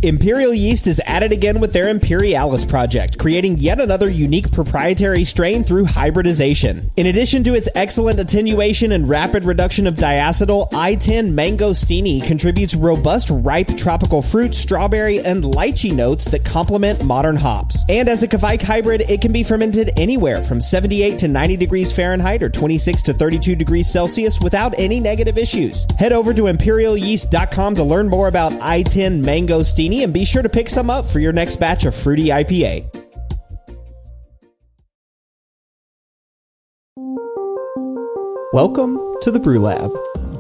Imperial Yeast is at it again with their Imperialis project, creating yet another unique proprietary strain through hybridization. In addition to its excellent attenuation and rapid reduction of diacetyl, I-10 Mangostini contributes robust ripe tropical fruit, strawberry, and lychee notes that complement modern hops. And as a Kveik hybrid, it can be fermented anywhere from 78 to 90 degrees Fahrenheit or 26 to 32 degrees Celsius without any negative issues. Head over to imperialyeast.com to learn more about I-10 Mangostini and be sure to pick some up for your next batch of fruity IPA. Welcome to the Brew Lab.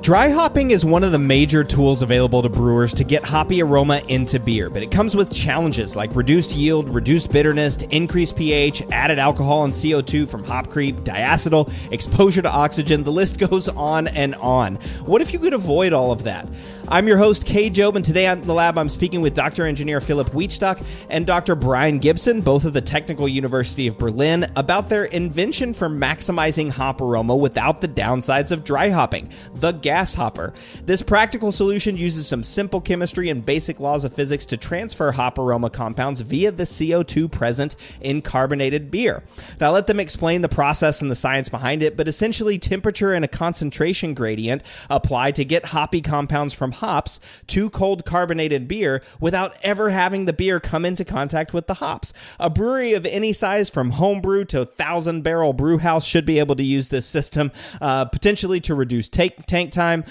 Dry hopping is one of the major tools available to brewers to get hoppy aroma into beer, but it comes with challenges like reduced yield, reduced bitterness, increased pH, added alcohol and CO2 from hop creep, diacetyl, exposure to oxygen. The list goes on and on. What if you could avoid all of that? I'm your host, Cade, and today on the lab I'm speaking with Dr. Engineer Philip Wietstock and Dr. Brian Gibson, both of the Technische Universität of Berlin, about their invention for maximizing hop aroma without the downsides of dry hopping, the gas hopper. This practical solution uses some simple chemistry and basic laws of physics to transfer hop aroma compounds via the CO2 present in carbonated beer. Now let them explain the process and the science behind it, but essentially temperature and a concentration gradient apply to get hoppy compounds from hops to cold carbonated beer without ever having the beer come into contact with the hops. A brewery of any size from homebrew to 1,000-barrel brew house should be able to use this system, potentially to reduce tank time,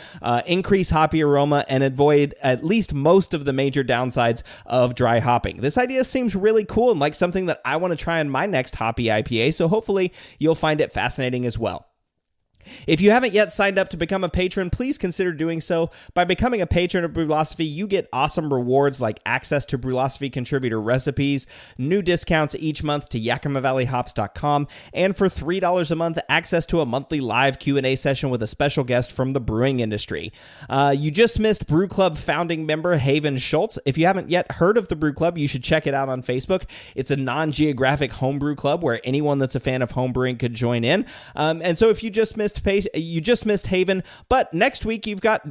increase hoppy aroma, and avoid at least most of the major downsides of dry hopping. This idea seems really cool and like something that I want to try in my next hoppy IPA, so hopefully you'll find it fascinating as well. If you haven't yet signed up to become a patron, please consider doing so. By becoming a patron of Brewlosophy, you get awesome rewards like access to Brewlosophy contributor recipes, new discounts each month to YakimaValleyHops.com, and for $3 a month, access to a monthly live Q&A session with a special guest from the brewing industry. You just missed Brew Club founding member Haven Schultz. If you haven't yet heard of the Brew Club, you should check it out on Facebook. It's a non-geographic homebrew club where anyone that's a fan of homebrewing could join in. And so if you just missed Haven, but next month you've got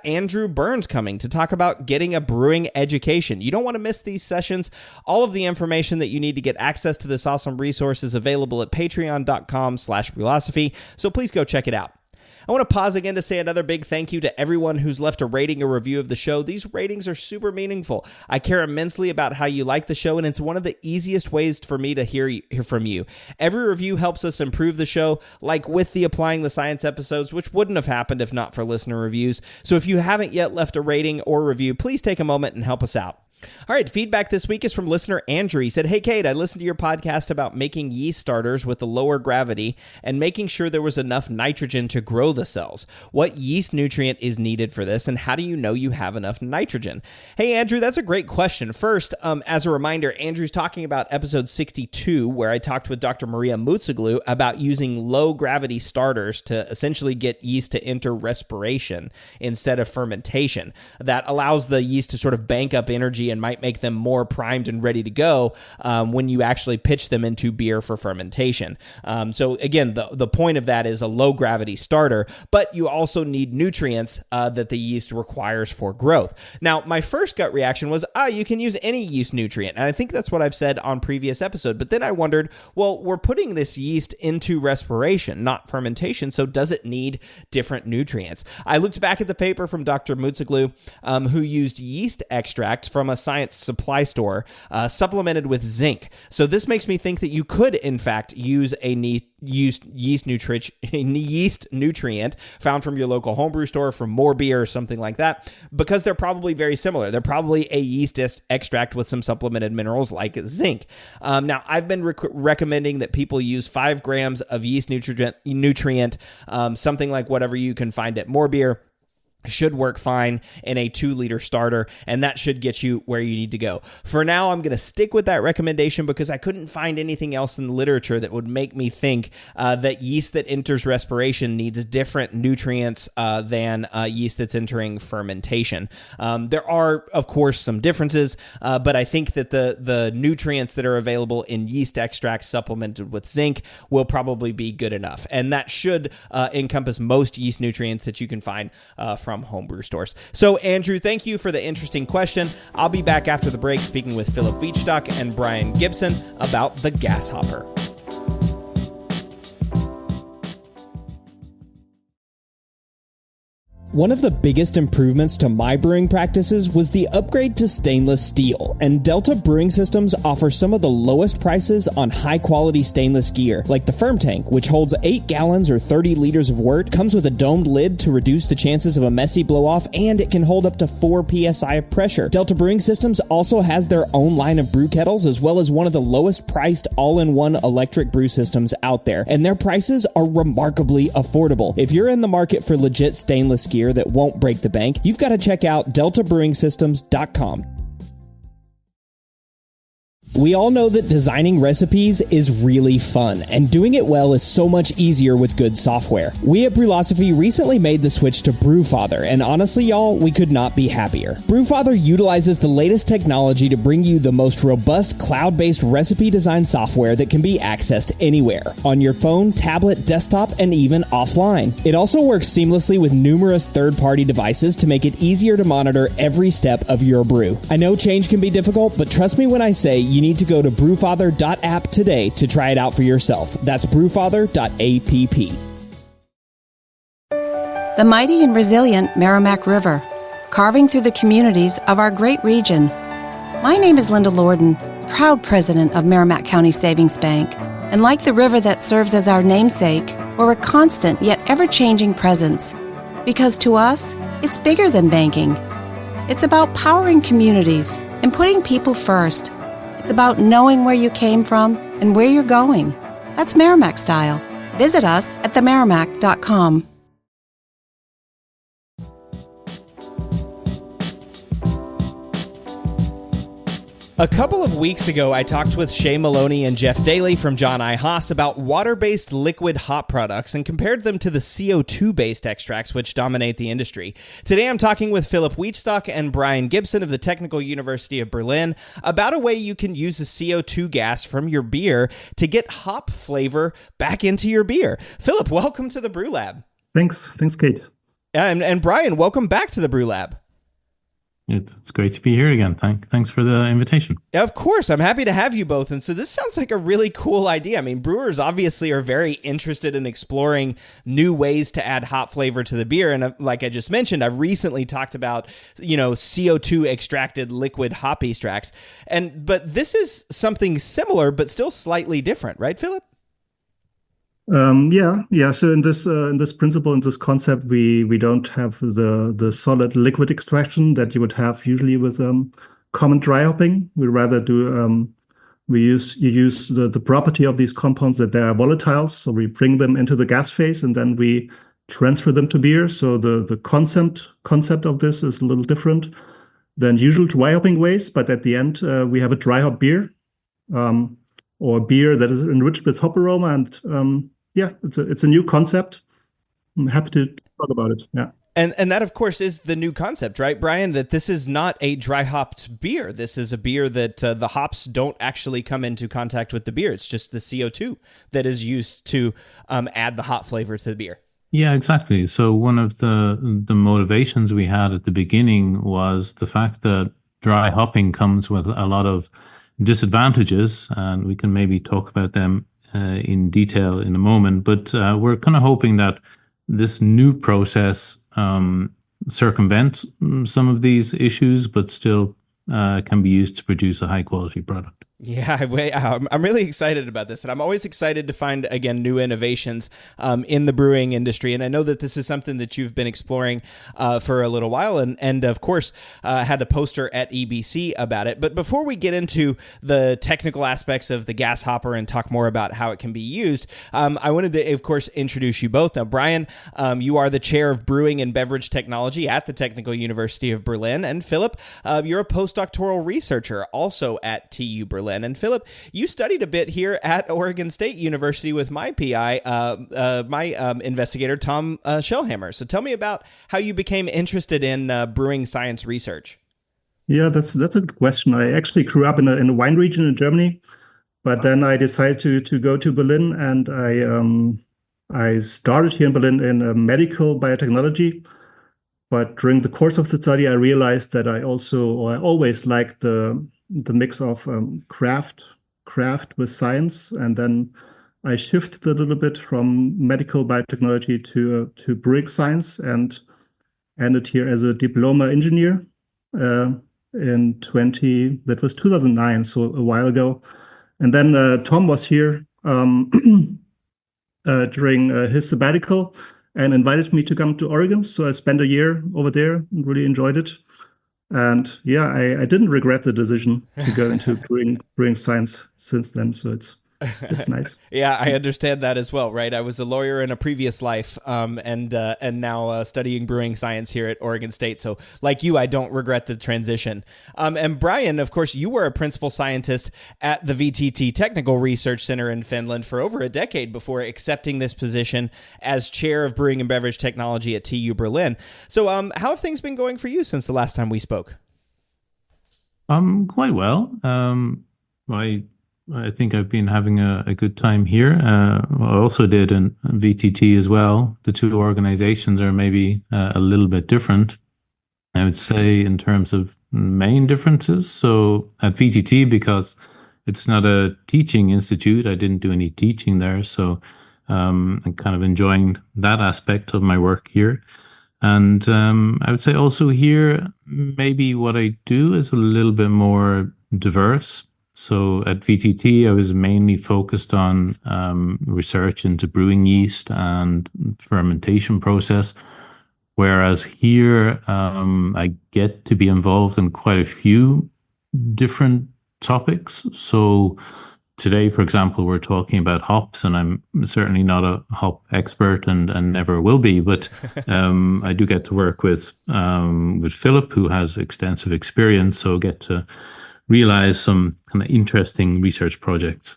Andrew Burns coming to talk about getting a brewing education. You don't want to miss these sessions. All of the information that you need to get access to this awesome resource is available at patreon.com/Brewlosophy, so please go check it out. I want to pause again to say another big thank you to everyone who's left a rating or review of the show. These ratings are super meaningful. I care immensely about how you like the show, and it's one of the easiest ways for me to hear from you. Every review helps us improve the show, like with the Applying the Science episodes, which wouldn't have happened if not for listener reviews. So if you haven't yet left a rating or review, please take a moment and help us out. All right, feedback this week is from listener Andrew. He said, "Hey, Cade, I listened to your podcast about making yeast starters with the lower gravity and making sure there was enough nitrogen to grow the cells. What yeast nutrient is needed for this, and how do you know you have enough nitrogen?" Hey, Andrew, that's a great question. First, as a reminder, Andrew's talking about episode 62, where I talked with Dr. Maria Mutsoglu about using low-gravity starters to essentially get yeast to enter respiration instead of fermentation. That allows the yeast to sort of bank up energy and might make them more primed and ready to go when you actually pitch them into beer for fermentation. So again, the point of that is a low gravity starter, but you also need nutrients that the yeast requires for growth. Now, my first gut reaction was, you can use any yeast nutrient. And I think that's what I've said on previous episode. But then I wondered, well, we're putting this yeast into respiration, not fermentation. So does it need different nutrients? I looked back at the paper from Dr. Mutsoglu, who used yeast extract from a science supply store, supplemented with zinc. So this makes me think that you could, in fact, use a yeast nutrient found from your local homebrew store, from more beer or something like that, because they're probably very similar. They're probably a yeast extract with some supplemented minerals like zinc. Now, I've been recommending that people use 5 grams of yeast nutrient, something like whatever you can find at more beer. Should work fine in a 2-liter starter, and that should get you where you need to go. For now, I'm going to stick with that recommendation because I couldn't find anything else in the literature that would make me think that yeast that enters respiration needs different nutrients than yeast that's entering fermentation. There are, of course, some differences, but I think that the nutrients that are available in yeast extracts supplemented with zinc will probably be good enough, and that should encompass most yeast nutrients that you can find from from homebrew stores. So, Andrew, thank you for the interesting question. I'll be back after the break speaking with Philip Wietstock and Brian Gibson about the gas hopper. One of the biggest improvements to my brewing practices was the upgrade to stainless steel, and Delta Brewing Systems offers some of the lowest prices on high-quality stainless gear, like the Firm Tank, which holds 8 gallons or 30 liters of wort, comes with a domed lid to reduce the chances of a messy blow-off, and it can hold up to 4 psi of pressure. Delta Brewing Systems also has their own line of brew kettles, as well as one of the lowest-priced all-in-one electric brew systems out there, and their prices are remarkably affordable. If you're in the market for legit stainless gear that won't break the bank, you've got to check out deltabrewingsystems.com. We all know that designing recipes is really fun, and doing it well is so much easier with good software. We at Brewlosophy recently made the switch to Brewfather, and honestly, y'all, we could not be happier. Brewfather utilizes the latest technology to bring you the most robust cloud-based recipe design software that can be accessed anywhere, on your phone, tablet, desktop, and even offline. It also works seamlessly with numerous third-party devices to make it easier to monitor every step of your brew. I know change can be difficult, but trust me when I say you need to go to brewfather.app today to try it out for yourself. That's brewfather.app. The mighty and resilient Merrimack River, carving through the communities of our great region. My name is Linda Lorden, proud president of Merrimack County Savings Bank. And like the river that serves as our namesake, we're a constant yet ever-changing presence. Because to us, it's bigger than banking. It's about powering communities and putting people first. It's about knowing where you came from and where you're going. That's Merrimack style. Visit us at themerrimack.com. A couple of weeks ago, I talked with Shay Maloney and Jeff Daly from John I. Haas about water-based liquid hop products and compared them to the CO2-based extracts which dominate the industry. Today, I'm talking with Philip Wietstock and Brian Gibson of the Technische Universität Berlin about a way you can use the CO2 gas from your beer to get hop flavor back into your beer. Philip, welcome to the Brew Lab. Thanks, Cade. And Brian, welcome back to the Brew Lab. It's great to be here again. Thanks for the invitation. Of course, I'm happy to have you both. And so this sounds like a really cool idea. I mean, brewers obviously are very interested in exploring new ways to add hop flavor to the beer. And like I just mentioned, I've recently talked about, CO2 extracted liquid hop extracts. But this is something similar, but still slightly different, right, Philip? Yeah. So in this principle, in this concept, we don't have the solid liquid extraction that you would have usually with common dry hopping. We rather do you use the property of these compounds that they are volatile. So we bring them into the gas phase and then we transfer them to beer. So the concept of this is a little different than usual dry hopping ways. But at the end, we have a dry hop beer or beer that is enriched with hop aroma and it's a new concept. I'm happy to talk about it. Yeah. And that, of course, is the new concept, right, Brian? That this is not a dry hopped beer. This is a beer that the hops don't actually come into contact with the beer. It's just the CO2 that is used to add the hop flavor to the beer. Yeah, exactly. So one of the motivations we had at the beginning was the fact that dry hopping comes with a lot of disadvantages, and we can maybe talk about them in detail in a moment, but we're kind of hoping that this new process circumvents some of these issues, but still can be used to produce a high quality product. Yeah, I'm really excited about this, and I'm always excited to find, again, new innovations in the brewing industry. And I know that this is something that you've been exploring for a little while, and of course, had a poster at EBC about it. But before we get into the technical aspects of the gas hopper and talk more about how it can be used, I wanted to, of course, introduce you both. Now, Brian, you are the chair of brewing and beverage technology at the Technische Universität of Berlin, and Philip, you're a postdoctoral researcher also at TU Berlin. And Philip, you studied a bit here at Oregon State University with my PI, my investigator, Tom Shellhammer. So tell me about how you became interested in brewing science research. Yeah, that's a good question. I actually grew up in a wine region in Germany, but then I decided to go to Berlin, and I started here in Berlin in medical biotechnology. But during the course of the study, I realized that I always liked the mix of craft with science, and then I shifted a little bit from medical biotechnology to brewing science, and ended here as a diploma engineer that was 2009, so a while ago. And then Tom was here during his sabbatical and invited me to come to Oregon. So I spent a year over there and really enjoyed it. And yeah, I didn't regret the decision to go into brewing science since then. So it's nice. Yeah, I understand that as well, right? I was a lawyer in a previous life, and now studying brewing science here at Oregon State. So like you, I don't regret the transition. And Brian, of course, you were a principal scientist at the VTT Technical Research Center in Finland for over a decade before accepting this position as chair of brewing and beverage technology at TU Berlin. So how have things been going for you since the last time we spoke? Quite well. I think I've been having a good time here. I also did in VTT as well. The two organizations are maybe a little bit different, I would say, in terms of main differences. So at VTT, because it's not a teaching institute, I didn't do any teaching there. So I'm kind of enjoying that aspect of my work here. And I would say also here, maybe what I do is a little bit more diverse. So at VTT, I was mainly focused on research into brewing yeast and fermentation process, whereas here I get to be involved in quite a few different topics. So today, for example, we're talking about hops, and I'm certainly not a hop expert and never will be, but I do get to work with Philip, who has extensive experience, so get to realize some kind of interesting research projects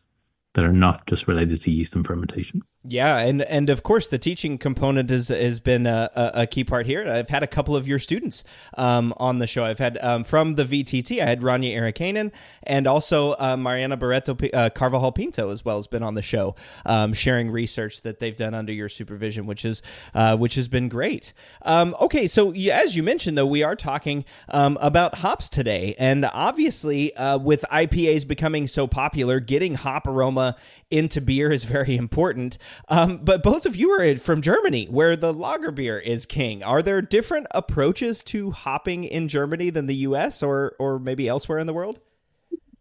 that are not just related to yeast and fermentation. Yeah, and of course, the teaching component has been a key part here. I've had a couple of your students on the show. I've had from the VTT, I had Rania Irakainen, and also Mariana Barreto Carvajal Pinto as well has been on the show, sharing research that they've done under your supervision, which has been great. Okay, so as you mentioned, though, we are talking about hops today, and obviously with IPAs becoming so popular, getting hop aroma into beer is very important. But both of you are from Germany, where the lager beer is king. Are there different approaches to hopping in Germany than the US or maybe elsewhere in the world?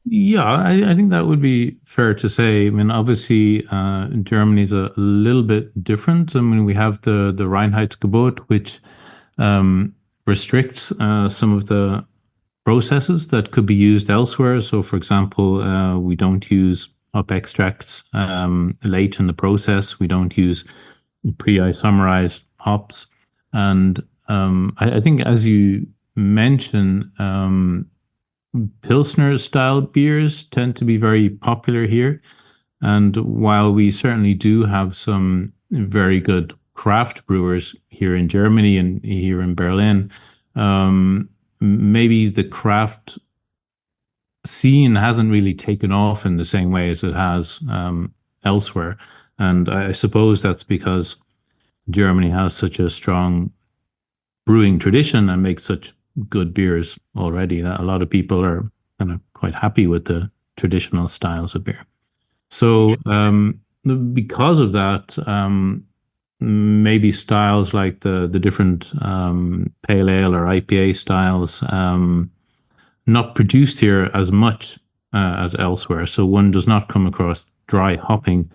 Yeah, I think that would be fair to say. I mean, obviously, Germany is a little bit different. I mean, we have the Reinheitsgebot, which restricts some of the processes that could be used elsewhere. So, for example, we don't use hop extracts late in the process. We don't use pre-isomerized hops. And I think, as you mentioned, Pilsner style beers tend to be very popular here. And while we certainly do have some very good craft brewers here in Germany and here in Berlin, maybe the craft scene hasn't really taken off in the same way as it has elsewhere. And I suppose that's because Germany has such a strong brewing tradition and makes such good beers already that a lot of people are kind of quite happy with the traditional styles of beer. So because of that, maybe styles like the different pale ale or IPA styles not produced here as much as elsewhere. So one does not come across dry hopping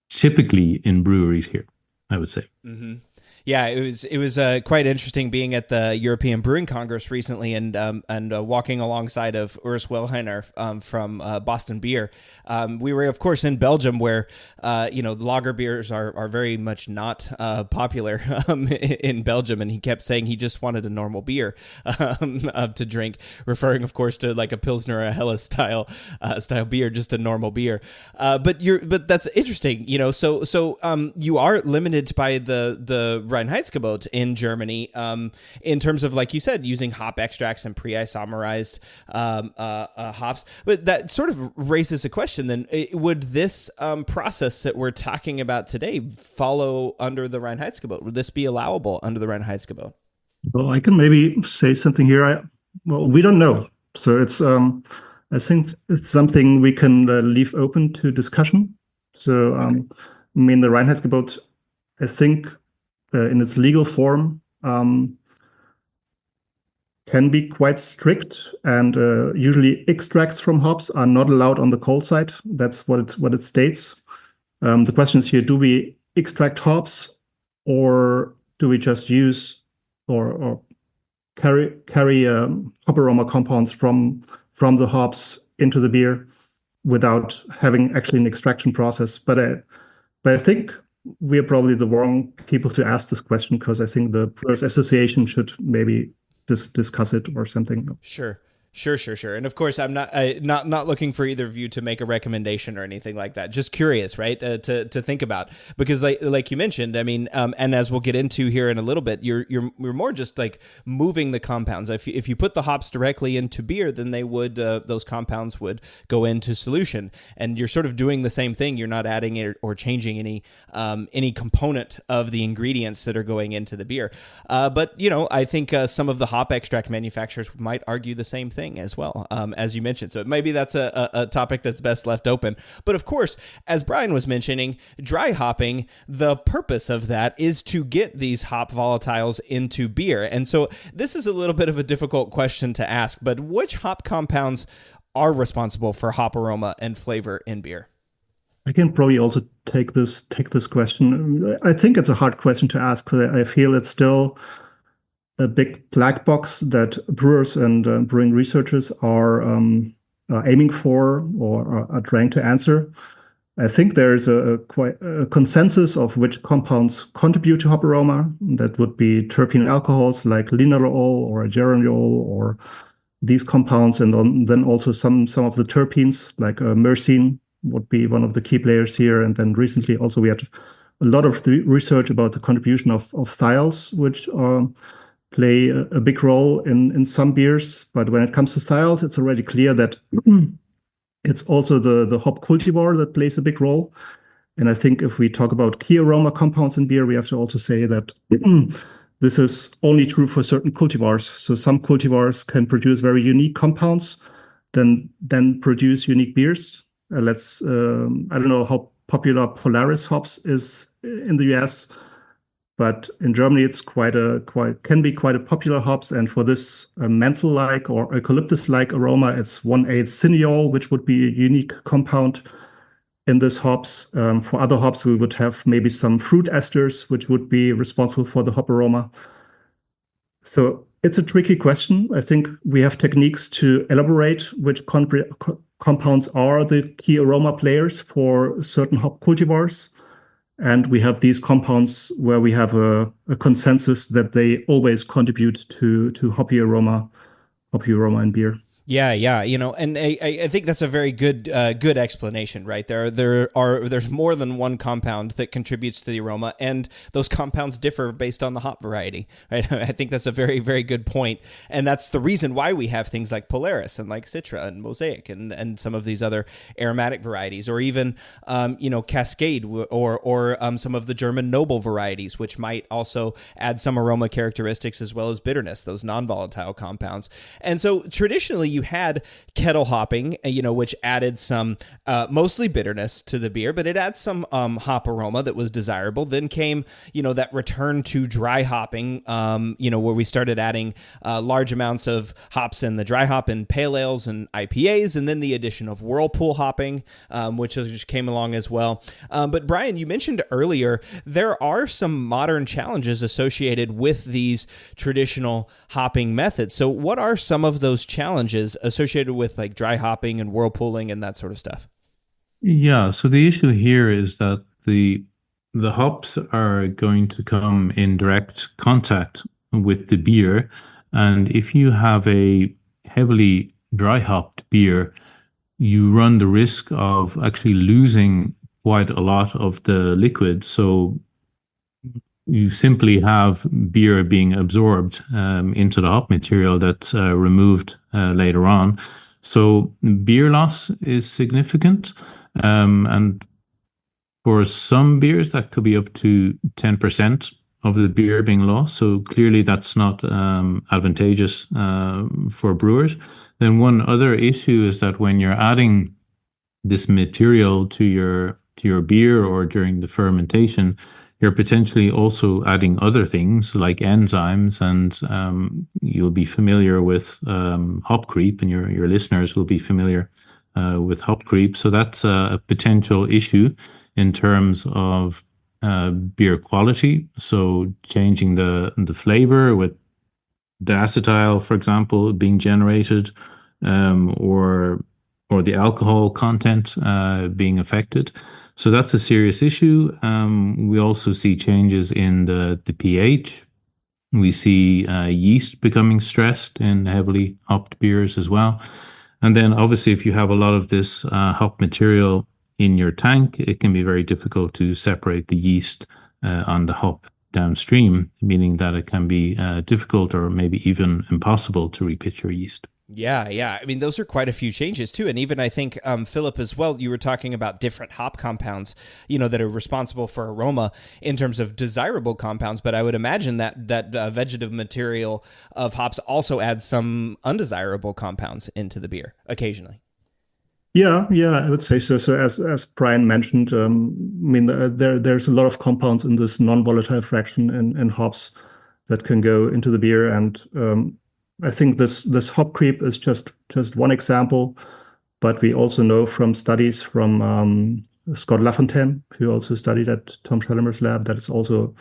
typically in breweries here, I would say. Mm-hmm. Yeah, it was quite interesting being at the European Brewing Congress recently and walking alongside of Urs Wellheiner from Boston Beer. We were, of course, in Belgium, where lager beers are very much not popular in Belgium, and he kept saying he just wanted a normal beer to drink, referring, of course, to like a Pilsner or a Helles style beer, just a normal beer. But that's interesting, So you are limited by the Reinheitsgebot in Germany, in terms of, like you said, using hop extracts and pre-isomerized hops. But that sort of raises a question then. Would this process that we're talking about today follow under the Reinheitsgebot? Would this be allowable under the Reinheitsgebot? Well, I can maybe say something here. Well, we don't know. So it's I think it's something we can leave open to discussion. So I mean, the Reinheitsgebot, I think in its legal form, can be quite strict, and usually extracts from hops are not allowed on the cold side. That's what it states. The question is here: do we extract hops, or do we just use or carry hop aroma compounds from the hops into the beer without having actually an extraction process? But I think we are probably the wrong people to ask this question, because I think the Brewers Association should maybe discuss it or something. Sure. And of course, I'm not looking for either of you to make a recommendation or anything like that. Just curious, right? To think about, because like you mentioned, I mean, and as we'll get into here in a little bit, you're more just like moving the compounds. If you put the hops directly into beer, then they would those compounds would go into solution, and you're sort of doing the same thing. You're not adding it or changing any component of the ingredients that are going into the beer. But I think some of the hop extract manufacturers might argue the same thing as well, as you mentioned. So maybe that's a topic that's best left open. But of course, as Brian was mentioning, dry hopping, the purpose of that is to get these hop volatiles into beer. And so this is a little bit of a difficult question to ask, but which hop compounds are responsible for hop aroma and flavor in beer? I can probably also take this question. I think it's a hard question to ask, because I feel it's still a big black box that brewers and brewing researchers are aiming for, or are trying to answer. I think there is quite a consensus of which compounds contribute to hop aroma. That would be terpene alcohols like linalool or geraniol, or these compounds, and then also some of the terpenes like myrcene would be one of the key players here. And then recently also we had a lot of research about the contribution of thiols, which play a big role in some beers. But when it comes to thiols, it's already clear that it's also the hop cultivar that plays a big role. And I think if we talk about key aroma compounds in beer, we have to also say that this is only true for certain cultivars. So some cultivars can produce very unique compounds, then produce unique beers. I don't know how popular Polaris hops is in the US, but in Germany it's can be quite a popular hops. And for this menthol-like or eucalyptus-like aroma, it's 1,8-cineol, which would be a unique compound in this hops. For other hops, we would have maybe some fruit esters, which would be responsible for the hop aroma. So it's a tricky question. I think we have techniques to elaborate which compounds are the key aroma players for certain hop cultivars. And we have these compounds where we have a consensus that they always contribute to hoppy aroma in beer. Yeah, and I think that's a very good explanation, right? There's more than one compound that contributes to the aroma, and those compounds differ based on the hop variety, right? I think that's a very, very good point, and that's the reason why we have things like Polaris and like Citra and Mosaic and some of these other aromatic varieties, or even Cascade or some of the German noble varieties, which might also add some aroma characteristics as well as bitterness, those non-volatile compounds. And so traditionally, you had kettle hopping, which added some mostly bitterness to the beer, but it adds some hop aroma that was desirable. Then came, that return to dry hopping, where we started adding large amounts of hops in the dry hop in pale ales and IPAs, and then the addition of whirlpool hopping, which just came along as well. But Brian, you mentioned earlier, there are some modern challenges associated with these traditional hopping methods. So what are some of those challenges associated with like dry hopping and whirlpooling and that sort of stuff? Yeah, so the issue here is that the hops are going to come in direct contact with the beer, and if you have a heavily dry hopped beer, you run the risk of actually losing quite a lot of the liquid. So you simply have beer being absorbed into the hop material that's removed later on. So beer loss is significant, and for some beers that could be up to 10% of the beer being lost. So clearly that's not advantageous for brewers. Then one other issue is that when you're adding this material to your beer or during the fermentation, you're potentially also adding other things like enzymes, and you'll be familiar with hop creep, and your listeners will be familiar with hop creep. So that's a potential issue in terms of beer quality. So changing the flavor with diacetyl, for example, being generated, or the alcohol content being affected. So that's a serious issue. We also see changes in the pH. We see yeast becoming stressed in heavily hopped beers as well. And then obviously if you have a lot of this hop material in your tank, it can be very difficult to separate the yeast on the hop downstream, meaning that it can be difficult or maybe even impossible to repitch your yeast. Yeah. I mean, those are quite a few changes too. And even I think, Philip, as well, you were talking about different hop compounds, that are responsible for aroma in terms of desirable compounds. But I would imagine that vegetative material of hops also adds some undesirable compounds into the beer occasionally. Yeah, I would say so. So as Brian mentioned, I mean, there's a lot of compounds in this non-volatile fraction in hops that can go into the beer, and I think this hop creep is just one example, but we also know from studies from Scott Lafontaine, who also studied at Tom Schellemer's lab, that it's also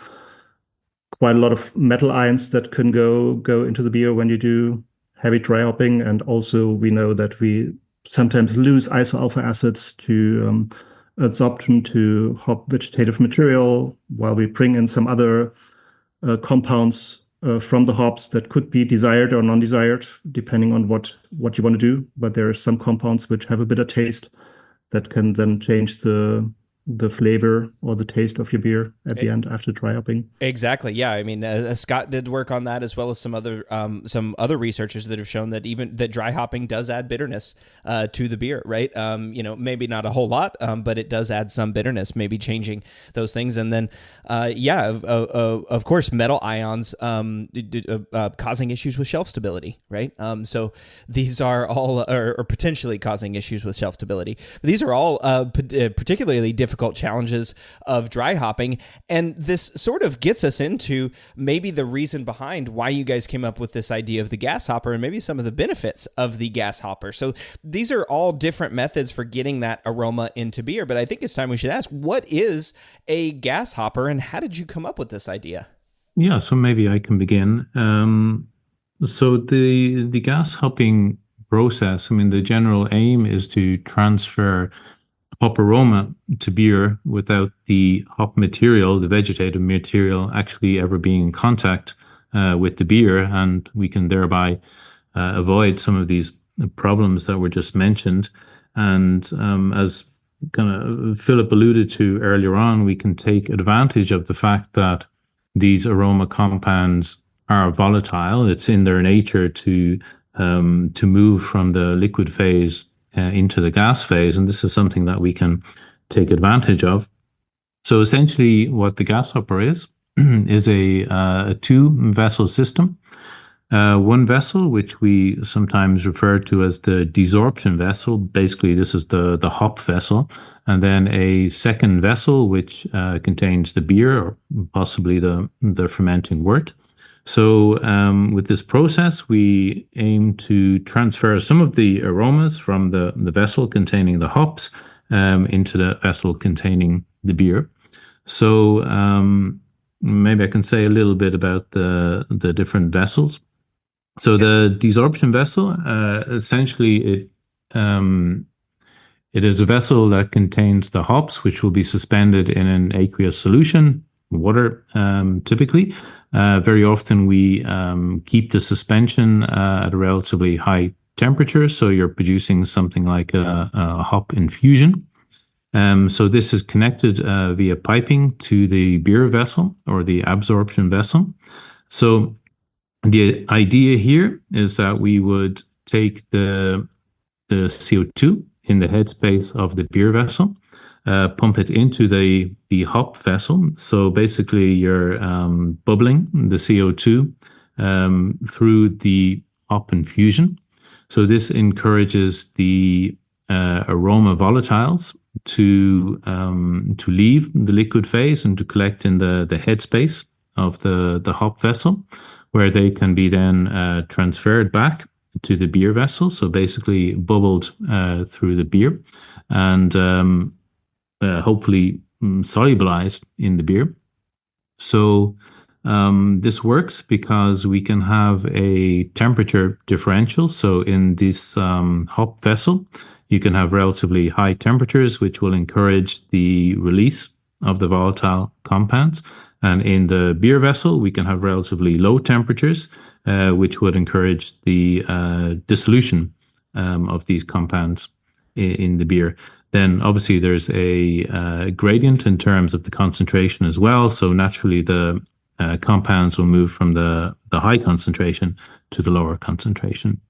quite a lot of metal ions that can go into the beer when you do heavy dry hopping, and also we know that we sometimes lose isoalpha acids to adsorption to hop vegetative material, while we bring in some other compounds from the hops that could be desired or non-desired, depending on what you want to do. But there are some compounds which have a bitter taste that can then change the flavor or the taste of your beer at the end after dry hopping. Exactly. Yeah. I mean, Scott did work on that, as well as some other researchers that have shown that even that dry hopping does add bitterness to the beer, right? Maybe not a whole lot, but it does add some bitterness, maybe changing those things. And then, of course, metal ions causing issues with shelf stability, right? So these are all, or potentially causing issues with shelf stability. These are all particularly difficult challenges of dry hopping. And this sort of gets us into maybe the reason behind why you guys came up with this idea of the gas hopper, and maybe some of the benefits of the gas hopper. So these are all different methods for getting that aroma into beer. But I think it's time we should ask, what is a gas hopper, and how did you come up with this idea? Yeah, so maybe I can begin. So the gas hopping process, I mean, the general aim is to transfer hop aroma to beer without the hop material, the vegetative material, actually ever being in contact with the beer, and we can thereby avoid some of these problems that were just mentioned. And as kind of Philip alluded to earlier on, we can take advantage of the fact that these aroma compounds are volatile. It's in their nature to move from the liquid phase into the gas phase, and this is something that we can take advantage of. So essentially what the gas hopper is a two-vessel system. One vessel, which we sometimes refer to as the desorption vessel, basically this is the hop vessel, and then a second vessel which contains the beer or possibly the fermenting wort. So with this process, we aim to transfer some of the aromas from the vessel containing the hops into the vessel containing the beer. So maybe I can say a little bit about the different vessels. So the desorption vessel, essentially it is a vessel that contains the hops, which will be suspended in an aqueous solution, water typically. Very often we keep the suspension at a relatively high temperature, so you're producing something like a hop infusion. So this is connected via piping to the beer vessel or the absorption vessel. So the idea here is that we would take the CO2 in the headspace of the beer vessel, pump it into the hop vessel. So basically you're bubbling the CO2 through the hop infusion. So this encourages the aroma volatiles to leave the liquid phase and to collect in the headspace of the hop vessel, where they can be then transferred back to the beer vessel. So basically bubbled through the beer and hopefully solubilized in the beer. So this works because we can have a temperature differential. So in this hop vessel, you can have relatively high temperatures, which will encourage the release of the volatile compounds. And in the beer vessel, we can have relatively low temperatures, which would encourage the dissolution of these compounds in the beer. Then obviously there's a gradient in terms of the concentration as well. So naturally the compounds will move from the high concentration to the lower concentration.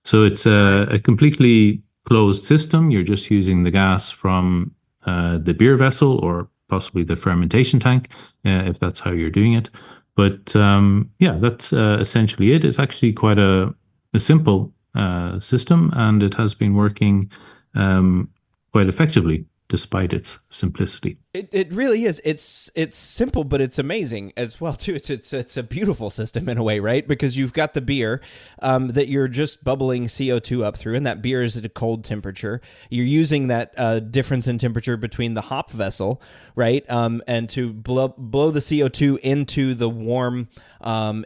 So it's a completely closed system. You're just using the gas from the beer vessel or possibly the fermentation tank, if that's how you're doing it. But that's essentially it. It's actually quite a simple system, and it has been working quite effectively despite its simplicity. It really is. It's simple, but it's amazing as well too. It's a beautiful system in a way, right? Because you've got the beer that you're just bubbling CO2 up through, and that beer is at a cold temperature. You're using that difference in temperature between the hop vessel, right? And to blow the CO2 into the warm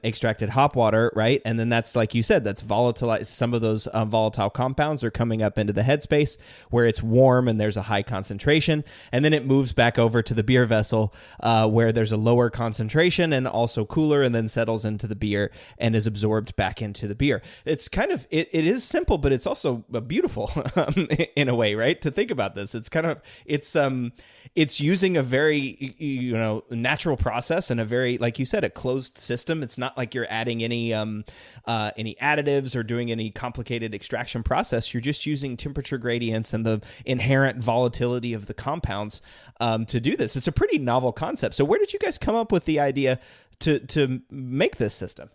extracted hop water, right? And then that's, like you said, that's volatilized. Some of those volatile compounds are coming up into the headspace where it's warm and there's a high concentration, and then it moves back over to the beer vessel where there's a lower concentration and also cooler, and then settles into the beer and is absorbed back into the beer. It's kind of, it is simple, but it's also beautiful in a way, right? To think about this, it's kind of, it's using a very, natural process and a very, like you said, a closed system. It's not like you're adding any additives or doing any complicated extraction process. You're just using temperature gradients and the inherent volatility of the compounds to do this. It's a pretty novel concept. So where did you guys come up with the idea to make this system?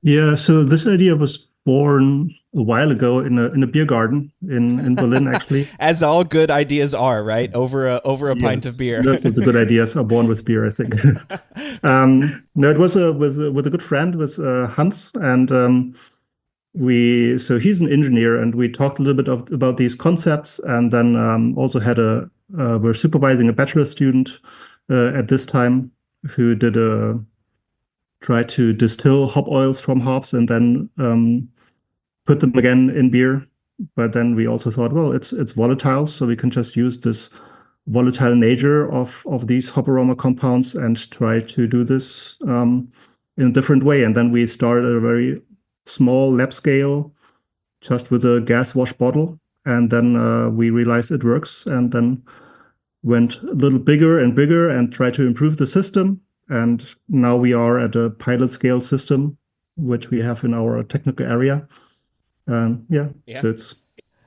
Yeah, so this idea was born a while ago in a beer garden in Berlin, actually. As all good ideas are, right? Over a pint of beer. Most of the good ideas are born with beer, I think. No, it was with a good friend, with Hans, and so he's an engineer, and we talked a little bit about these concepts, and then also had we're supervising a bachelor student at this time who tried to distill hop oils from hops and then put them again in beer. But then we also thought, well, it's volatile, so we can just use this volatile nature of these hop aroma compounds and try to do this in a different way. And then we started at a very small lab scale, just with a gas wash bottle. And then we realized it works, and then went a little bigger and bigger and tried to improve the system. And now we are at a pilot scale system, which we have in our technical area. So it's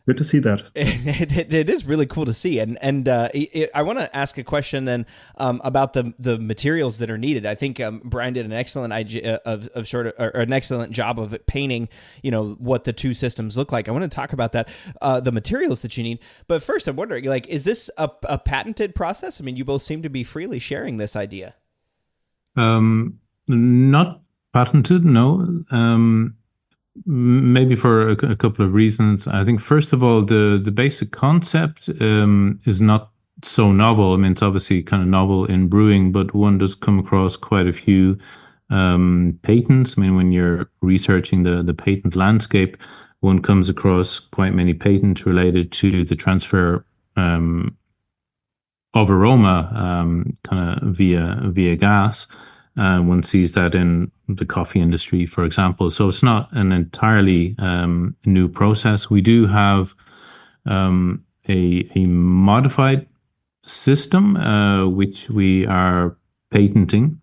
good to see that. It is really cool to see, and I want to ask a question then about the materials that are needed. I think Brian did an excellent idea of an excellent job of painting, what the two systems look like. I want to talk about that, the materials that you need. But first, I'm wondering, is this a patented process? I mean, you both seem to be freely sharing this idea. Not patented, no. Maybe for a couple of reasons. I think first of all, the basic concept is not so novel. I mean, it's obviously kind of novel in brewing, but one does come across quite a few patents. I mean, when you're researching the patent landscape, one comes across quite many patents related to the transfer of aroma kind of via gas. One sees that in the coffee industry, for example. So it's not an entirely new process. We do have a modified system, which we are patenting.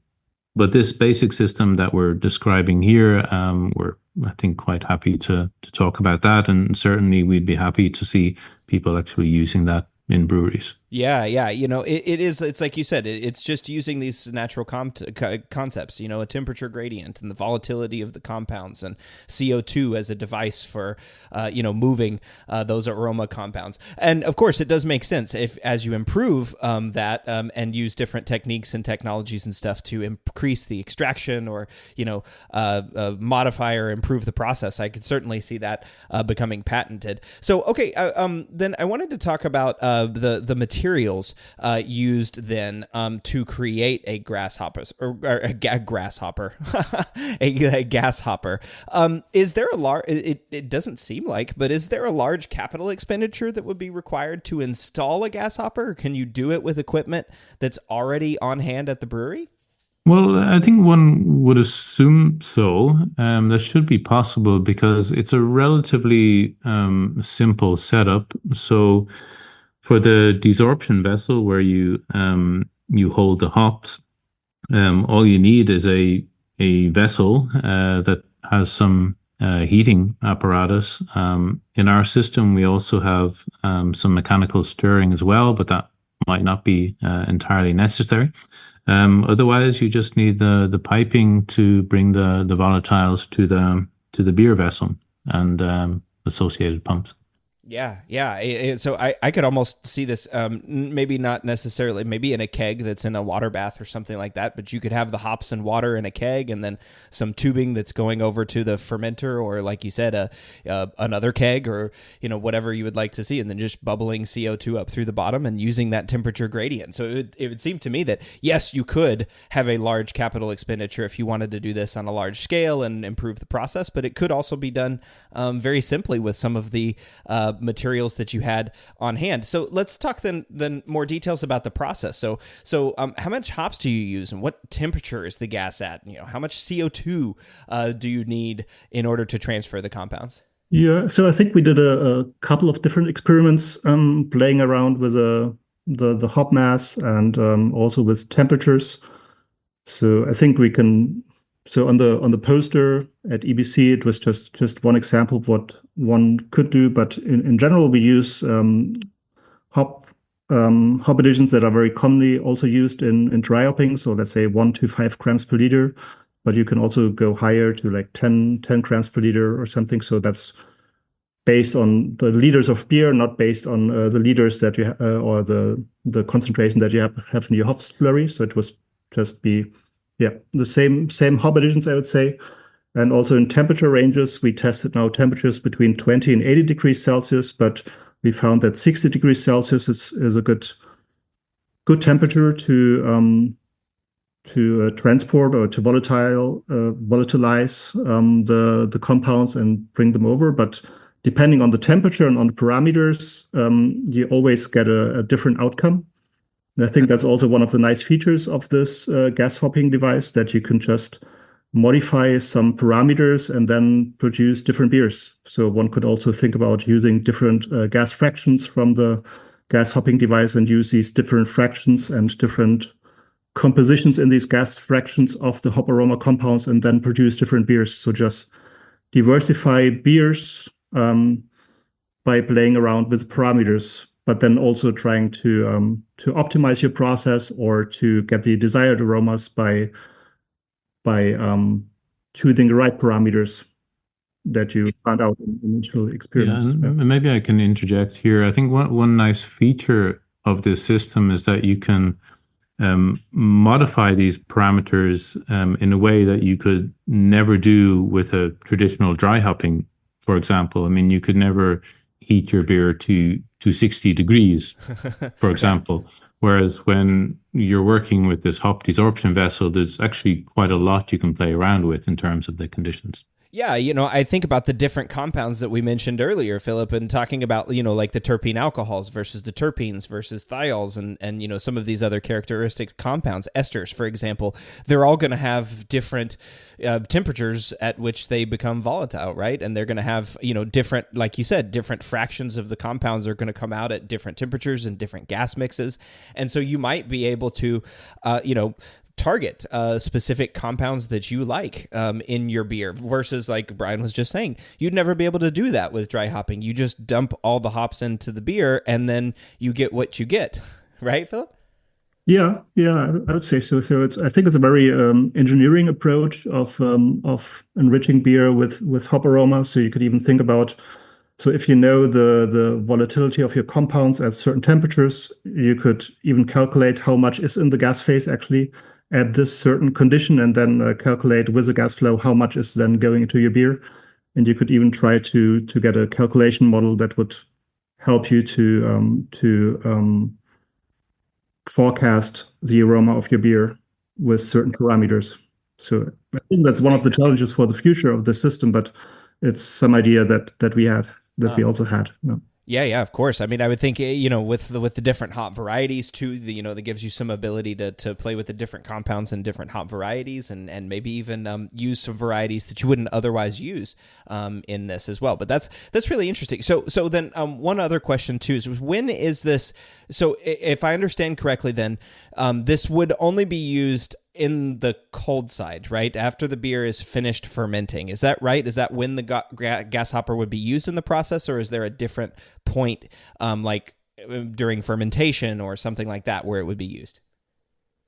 But this basic system that we're describing here, we're, I think, quite happy to talk about that. And certainly we'd be happy to see people actually using that in breweries. Yeah. It's like you said, it's just using these natural concepts, a temperature gradient and the volatility of the compounds and CO2 as a device for, moving those aroma compounds. And of course, it does make sense as you improve that and use different techniques and technologies and stuff to increase the extraction or, modify or improve the process. I could certainly see that becoming patented. So, okay, then I wanted to talk about the materials used then to create a grasshopper or a gas hopper. Is there a large? It doesn't seem like, but is there a large capital expenditure that would be required to install a gas hopper? Or can you do it with equipment that's already on hand at the brewery? Well, I think one would assume so. That should be possible because it's a relatively simple setup. So for the desorption vessel where you hold the hops, all you need is a vessel that has some heating apparatus. In our system, we also have some mechanical stirring as well, but that might not be entirely necessary. Otherwise, you just need the piping to bring the volatiles to the beer vessel and associated pumps. Yeah. So I could almost see this, maybe not necessarily, maybe in a keg that's in a water bath or something like that, but you could have the hops and water in a keg and then some tubing that's going over to the fermenter or, like you said, another keg or, whatever you would like to see, and then just bubbling CO2 up through the bottom and using that temperature gradient. So it would seem to me that, yes, you could have a large capital expenditure if you wanted to do this on a large scale and improve the process, but it could also be done very simply with some of the materials that you had on hand. So let's talk then more details about the process. So how much hops do you use and what temperature is the gas at? How much CO2 do you need in order to transfer the compounds? Yeah, so I think we did a couple of different experiments playing around with the hop mass and also with temperatures. So I think we can. So on the poster at EBC, it was just one example of what one could do. But in general, we use hop additions that are very commonly also used in dry hopping. So let's say 1 to 5 grams per liter. But you can also go higher to like 10 grams per liter or something. So that's based on the liters of beer, not based on the liters that you or the concentration that you have in your hop slurry. So it was just be the same hop additions, I would say. And also in temperature ranges, we tested now temperatures between 20 and 80 degrees Celsius, but we found that 60 degrees Celsius is a good temperature to transport or to volatilize the compounds and bring them over. But depending on the temperature and on the parameters, you always get a different outcome. And I think that's also one of the nice features of this gas hopping device, that you can just modify some parameters and then produce different beers. So one could also think about using different gas fractions from the gas hopping device and use these different fractions and different compositions in these gas fractions of the hop aroma compounds and then produce different beers. So just diversify beers by playing around with parameters, but then also trying to optimize your process or to get the desired aromas by choosing the right parameters that you found out in initial experience. Yeah, and maybe I can interject here. I think one nice feature of this system is that you can modify these parameters in a way that you could never do with a traditional dry hopping, for example. I mean, you could never heat your beer to 60 degrees, for example. Whereas when you're working with this hop desorption vessel, there's actually quite a lot you can play around with in terms of the conditions. Yeah, I think about the different compounds that we mentioned earlier, Philip, and talking about, like the terpene alcohols versus the terpenes versus thiols and some of these other characteristic compounds, esters, for example. They're all going to have different temperatures at which they become volatile, right? And they're going to have, different, like you said, different fractions of the compounds are going to come out at different temperatures and different gas mixes. And so you might be able to, target specific compounds that you like in your beer versus, like Brian was just saying, you'd never be able to do that with dry hopping. You just dump all the hops into the beer and then you get what you get. Right, Philip? Yeah, I would say so. So I think it's a very engineering approach of enriching beer with hop aroma. So you could even think about, so if you know the volatility of your compounds at certain temperatures, you could even calculate how much is in the gas phase actually at this certain condition, and then calculate with the gas flow how much is then going into your beer. And you could even try to get a calculation model that would help you to forecast the aroma of your beer with certain parameters. So I think that's one of the challenges for the future of the system, but it's some idea that we also had. Yeah, of course. I mean, I would think, with the different hop varieties too, that gives you some ability to play with the different compounds and different hop varieties, and maybe even use some varieties that you wouldn't otherwise use in this as well. But that's really interesting. So then one other question too is, when is this? So if I understand correctly, then this would only be used in the cold side, right? After the beer is finished fermenting. Is that right? Is that when the gas hopper would be used in the process, or is there a different point, like during fermentation or something like that, where it would be used?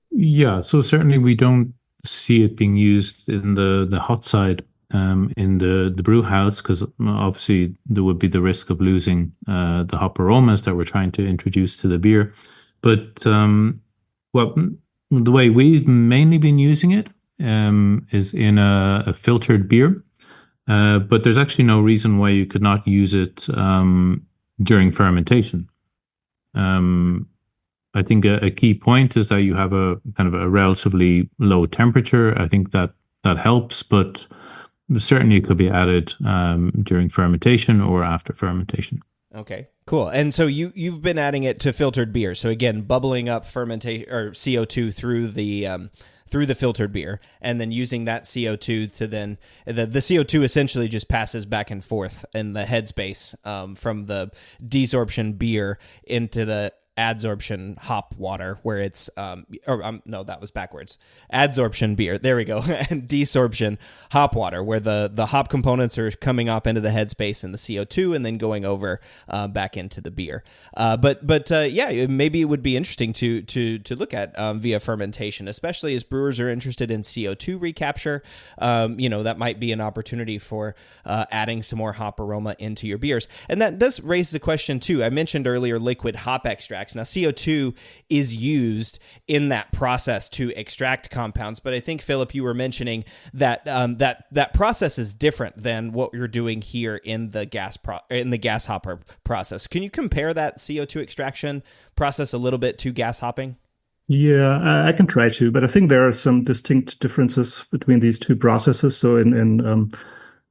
Yeah, so certainly we don't see it being used in the hot side in the brew house, because obviously there would be the risk of losing the hop aromas that we're trying to introduce to the beer. But the way we've mainly been using it is in a filtered beer, but there's actually no reason why you could not use it during fermentation. I think a key point is that you have a kind of a relatively low temperature. I think that helps, but certainly it could be added during fermentation or after fermentation. Okay, cool. And so you've been adding it to filtered beer. So again, bubbling up fermentation or CO2 through the filtered beer, and then using that CO2 to then the CO2 essentially just passes back and forth in the headspace from the desorption beer into the adsorption hop water, where it's no, that was backwards. Adsorption beer, there we go. And desorption hop water, where the hop components are coming up into the headspace and the CO2 and then going over back into the beer. But yeah, maybe it would be interesting to look at via fermentation, especially as brewers are interested in CO2 recapture. That might be an opportunity for adding some more hop aroma into your beers. And that does raise the question too. I mentioned earlier liquid hop extract. Now, CO2 is used in that process to extract compounds, but I think, Philip, you were mentioning that that process is different than what you're doing here in the gas hopper process. Can you compare that CO2 extraction process a little bit to gas hopping? Yeah, I can try to, but I think there are some distinct differences between these two processes. So in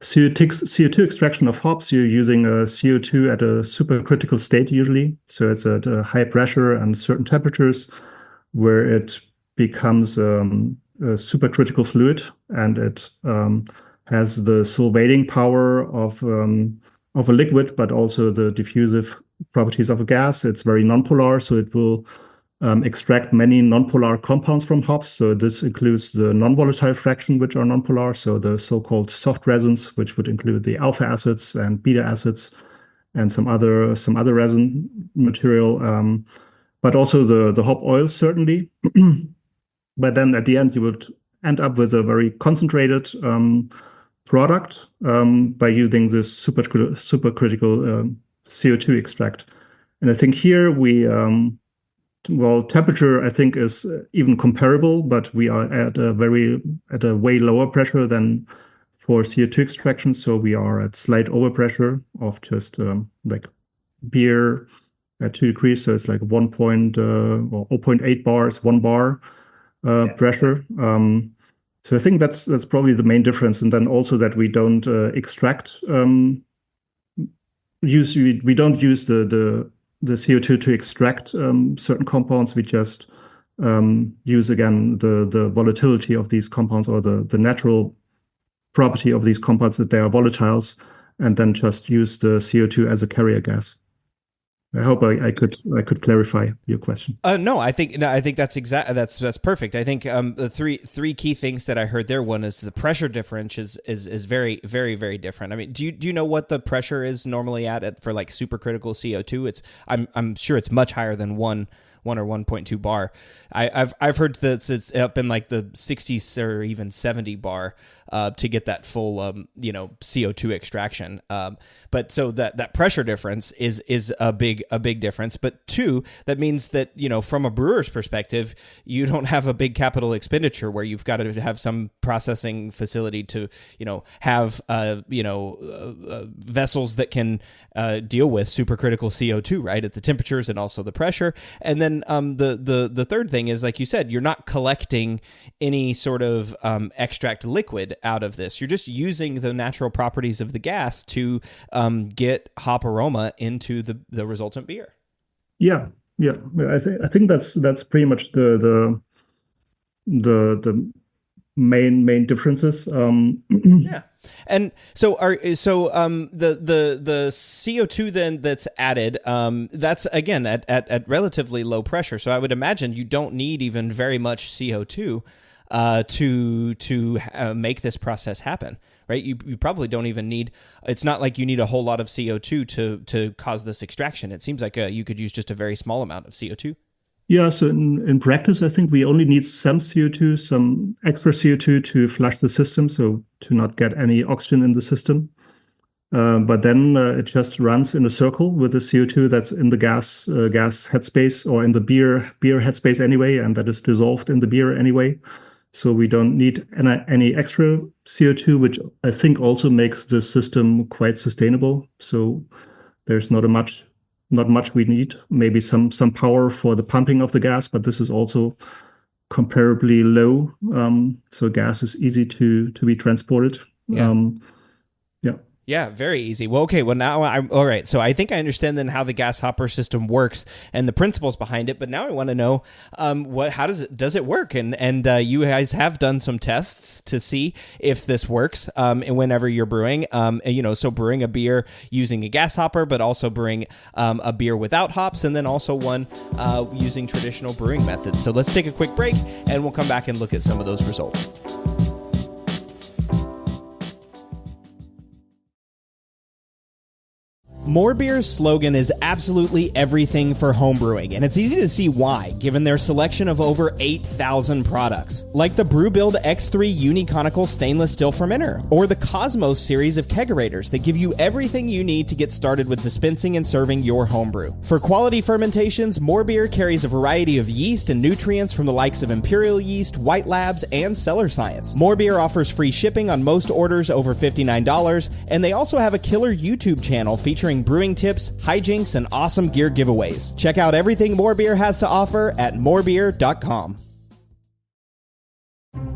CO2 extraction of hops, you're using CO2 at a supercritical state usually. So it's at a high pressure and certain temperatures where it becomes a supercritical fluid, and it has the solvating power of a liquid, but also the diffusive properties of a gas. It's very nonpolar, so it will extract many nonpolar compounds from hops. So this includes the non-volatile fraction, which are nonpolar. So the so-called soft resins, which would include the alpha acids and beta acids and some other resin material, but also the hop oils, certainly. But then at the end, you would end up with a very concentrated product by using this supercritical CO2 extract. And I think here temperature, I think, is even comparable, but we are at a way lower pressure than for CO2 extraction. So we are at slight overpressure of just like beer at 2 degrees. So it's like 0.8 bars, 1 bar pressure. So I think that's probably the main difference, and then also that we don't extract we don't use the CO2 to extract certain compounds. We just use again the volatility of these compounds, or the natural property of these compounds, that they are volatiles, and then just use the CO2 as a carrier gas. I hope I could clarify your question. No, I think that's perfect. I think the three key things that I heard there. One is the pressure difference is very, very, very different. I mean, do you know what the pressure is normally at for like supercritical CO2? I'm sure it's much higher than 1 or 1.2 bar. I've heard that it's up in like the 60s or even 70 bar to get that full CO2 extraction. But so that pressure difference is a big difference. But two, that means that from a brewer's perspective, you don't have a big capital expenditure where you've got to have some processing facility to have vessels that can deal with supercritical CO2 right at the temperatures and also the pressure. And then the third thing is, like you said, you're not collecting any sort of extract liquid out of this. You're just using the natural properties of the gas to get hop aroma into the resultant beer. Yeah. I think that's pretty much the main differences. Yeah. And so the CO2 then that's added, that's again at relatively low pressure. So I would imagine you don't need even very much CO2 to make this process happen, right? You probably don't even need. It's not like you need a whole lot of CO2 to cause this extraction. It seems like you could use just a very small amount of CO2. Yeah, so in practice, I think we only need some CO2, some extra CO2 to flush the system, so to not get any oxygen in the system. But then it just runs in a circle with the CO2 that's in the gas headspace, or in the beer headspace anyway, and that is dissolved in the beer anyway. So we don't need any extra CO2, which I think also makes the system quite sustainable. So there's not much we need. Maybe some power for the pumping of the gas, but this is also comparably low. So gas is easy to be transported. Yeah. Yeah, very easy. Well, okay. Well, now all right. So I think I understand then how the gas hopper system works and the principles behind it. But now I want to know how does it work? And you guys have done some tests to see if this works. And whenever you're brewing, so brewing a beer using a gas hopper, but also brewing a beer without hops, and then also one using traditional brewing methods. So let's take a quick break, and we'll come back and look at some of those results. More Beer's slogan is absolutely everything for homebrewing, and it's easy to see why, given their selection of over 8,000 products. Like the BrewBuild X3 Uniconical Stainless Steel Fermenter, or the Cosmos series of kegerators that give you everything you need to get started with dispensing and serving your homebrew. For quality fermentations, More Beer carries a variety of yeast and nutrients from the likes of Imperial Yeast, White Labs, and Cellar Science. More Beer offers free shipping on most orders over $59, and they also have a killer YouTube channel featuring brewing tips, hijinks, and awesome gear giveaways. Check out everything More Beer has to offer at morebeer.com.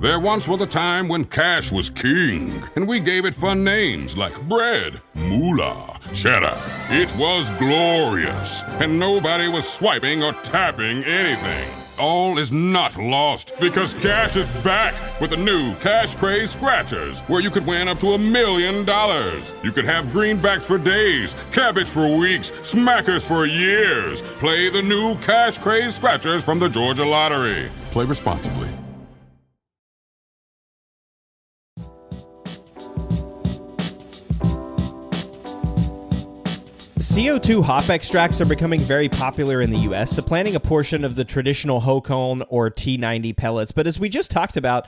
There once was a time when cash was king, and we gave it fun names like bread, moolah, cheddar. It was glorious, and nobody was swiping or tapping anything. All is not lost, because Cash is back with the new Cash Craze Scratchers, where you could win up to $1 million. You could have greenbacks for days, cabbage for weeks, smackers for years. Play the new Cash Craze Scratchers from the Georgia Lottery. Play responsibly. CO2 hop extracts are becoming very popular in the U.S., supplanting a portion of the traditional hoe cone or T90 pellets. But as we just talked about,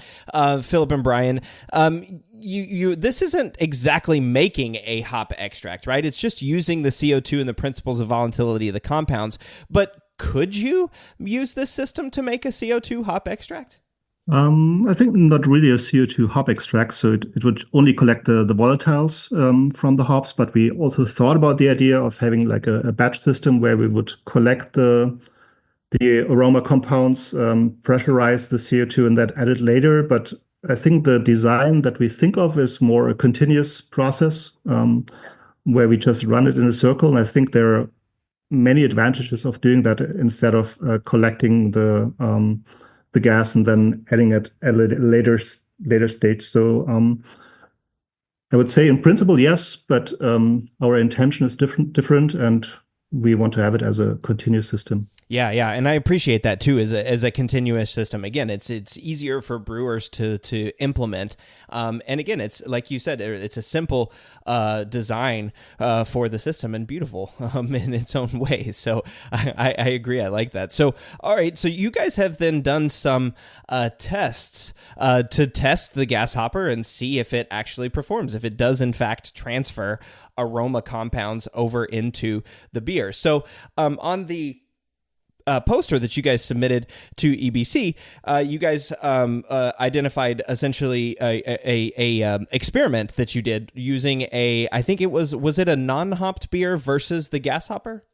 Philip and Brian, this isn't exactly making a hop extract, right? It's just using the CO2 and the principles of volatility of the compounds. But could you use this system to make a CO2 hop extract? I think not really a CO2 hop extract, so it would only collect the volatiles from the hops, but we also thought about the idea of having like a batch system where we would collect the aroma compounds, pressurize the CO2 and that add it later. But I think the design that we think of is more a continuous process where we just run it in a circle. And I think there are many advantages of doing that instead of collecting the gas and then adding it at a later stage. So I would say in principle, yes, but our intention is different, and we want to have it as a continuous system. Yeah, and I appreciate that too as a continuous system. Again, it's easier for brewers to implement, and again, it's like you said, it's a simple design for the system and beautiful in its own way. So I agree, I like that. So all right, so you guys have then done some tests to test the gas hopper and see if it actually performs, if it does in fact transfer aroma compounds over into the beer. So on the poster that you guys submitted to EBC, you guys identified essentially a experiment that you did using I think it was it a non-hopped beer versus the gas hopper?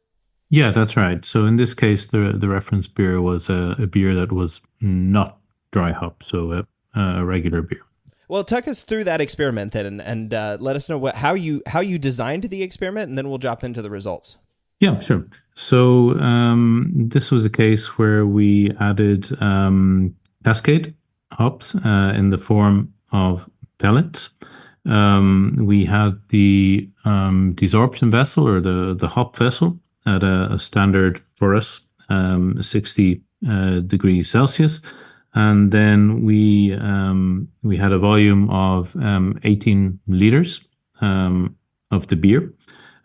Yeah, that's right. So in this case, the reference beer was a beer that was not dry hop, so a regular beer. Well, talk us through that experiment then, and let us know how you designed the experiment, and then we'll jump into the results. Yeah, sure. So this was a case where we added Cascade hops in the form of pellets. We had the desorption vessel, or the hop vessel, at a standard for us, 60 degrees Celsius. And then we had a volume of 18 liters of the beer.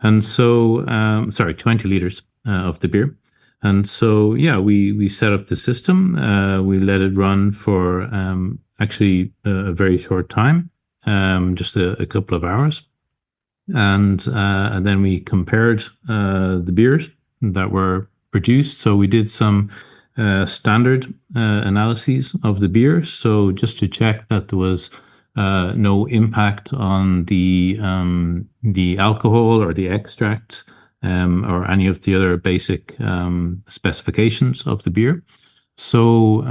And so, 20 liters of the beer. And so, yeah, we set up the system. We let it run for actually a very short time, just a couple of hours. And then we compared the beers that were produced. So we did some standard analyses of the beer. So just to check that there was no impact on the alcohol or the extract or any of the other basic specifications of the beer. So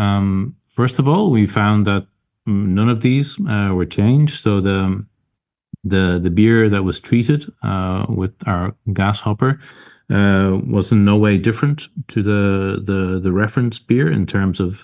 first of all, we found that none of these were changed. So the beer that was treated with our gas hopper was in no way different to the reference beer in terms of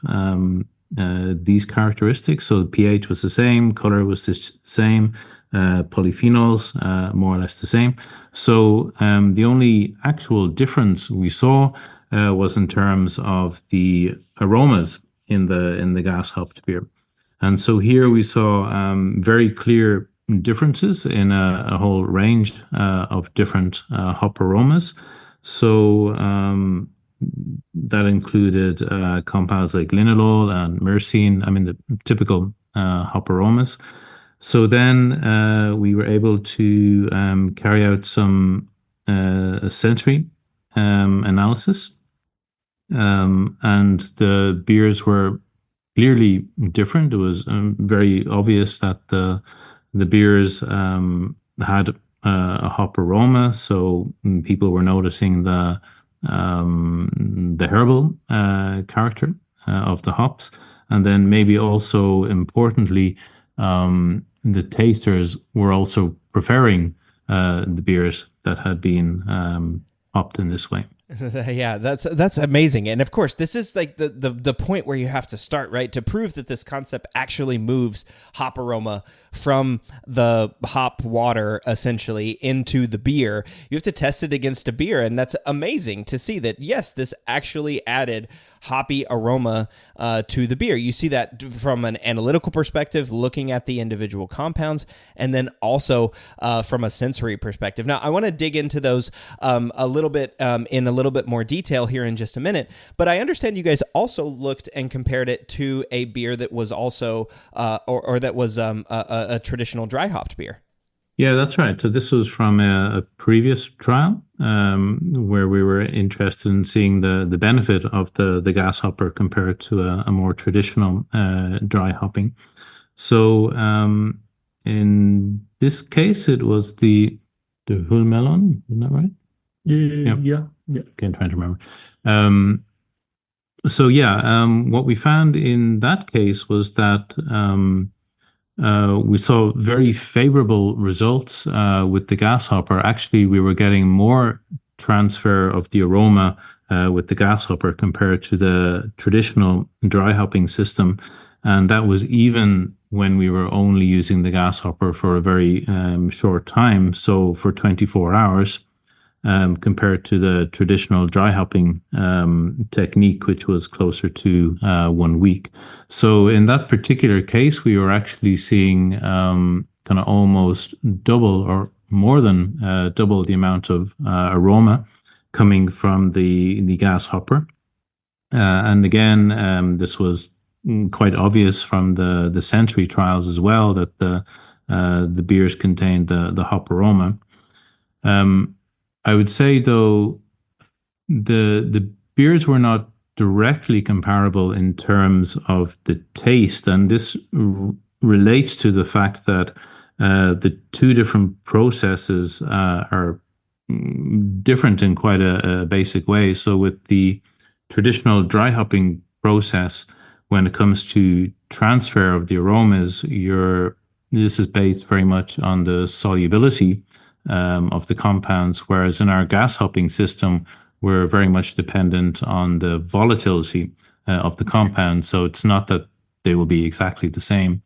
these characteristics. So the pH was the same, color was the same, polyphenols more or less the same. So the only actual difference we saw was in terms of the aromas in the gas hopped beer. And so here we saw very clear differences in a whole range of different hop aromas. So that included compounds like linalool and myrcene, the typical hop aromas. So then we were able to carry out some sensory analysis, and the beers were clearly different. It was very obvious that the beers had a hop aroma, so people were noticing the herbal character of the hops, and then maybe also importantly, the tasters were also preferring the beers that had been hopped in this way. Yeah, that's amazing. And of course, this is like the point where you have to start, right? To prove that this concept actually moves hop aroma from the hop water essentially into the beer. You have to test it against a beer, and that's amazing to see that, yes, this actually added hoppy aroma to the beer. You see that from an analytical perspective, looking at the individual compounds, and then also from a sensory perspective. Now, I want to dig into those a little bit in a little bit more detail here in just a minute, but I understand you guys also looked and compared it to a beer that was also or that was a traditional dry hopped beer. Yeah, that's right. So this was from a previous trial where we were interested in seeing the benefit of the gas hopper compared to a more traditional dry hopping. So in this case, it was the Hulmelon, isn't that right? Yeah. Okay, I'm trying to remember. What we found in that case was that we saw very favorable results with the gas hopper. Actually, we were getting more transfer of the aroma with the gas hopper compared to the traditional dry hopping system. And that was even when we were only using the gas hopper for a very short time, so for 24 hours, compared to the traditional dry hopping technique, which was closer to 1 week. So in that particular case, we were actually seeing kind of almost double or more than double the amount of aroma coming from the gas hopper. And again, this was quite obvious from the sensory trials as well, that the beers contained the hop aroma. I would say, though, the beers were not directly comparable in terms of the taste, and this relates to the fact that the two different processes are different in quite a basic way. So with the traditional dry hopping process, when it comes to transfer of the aromas, this is based very much on the solubility of the compounds, whereas in our gas hopping system, we're very much dependent on the volatility of the compounds. So it's not that they will be exactly the same.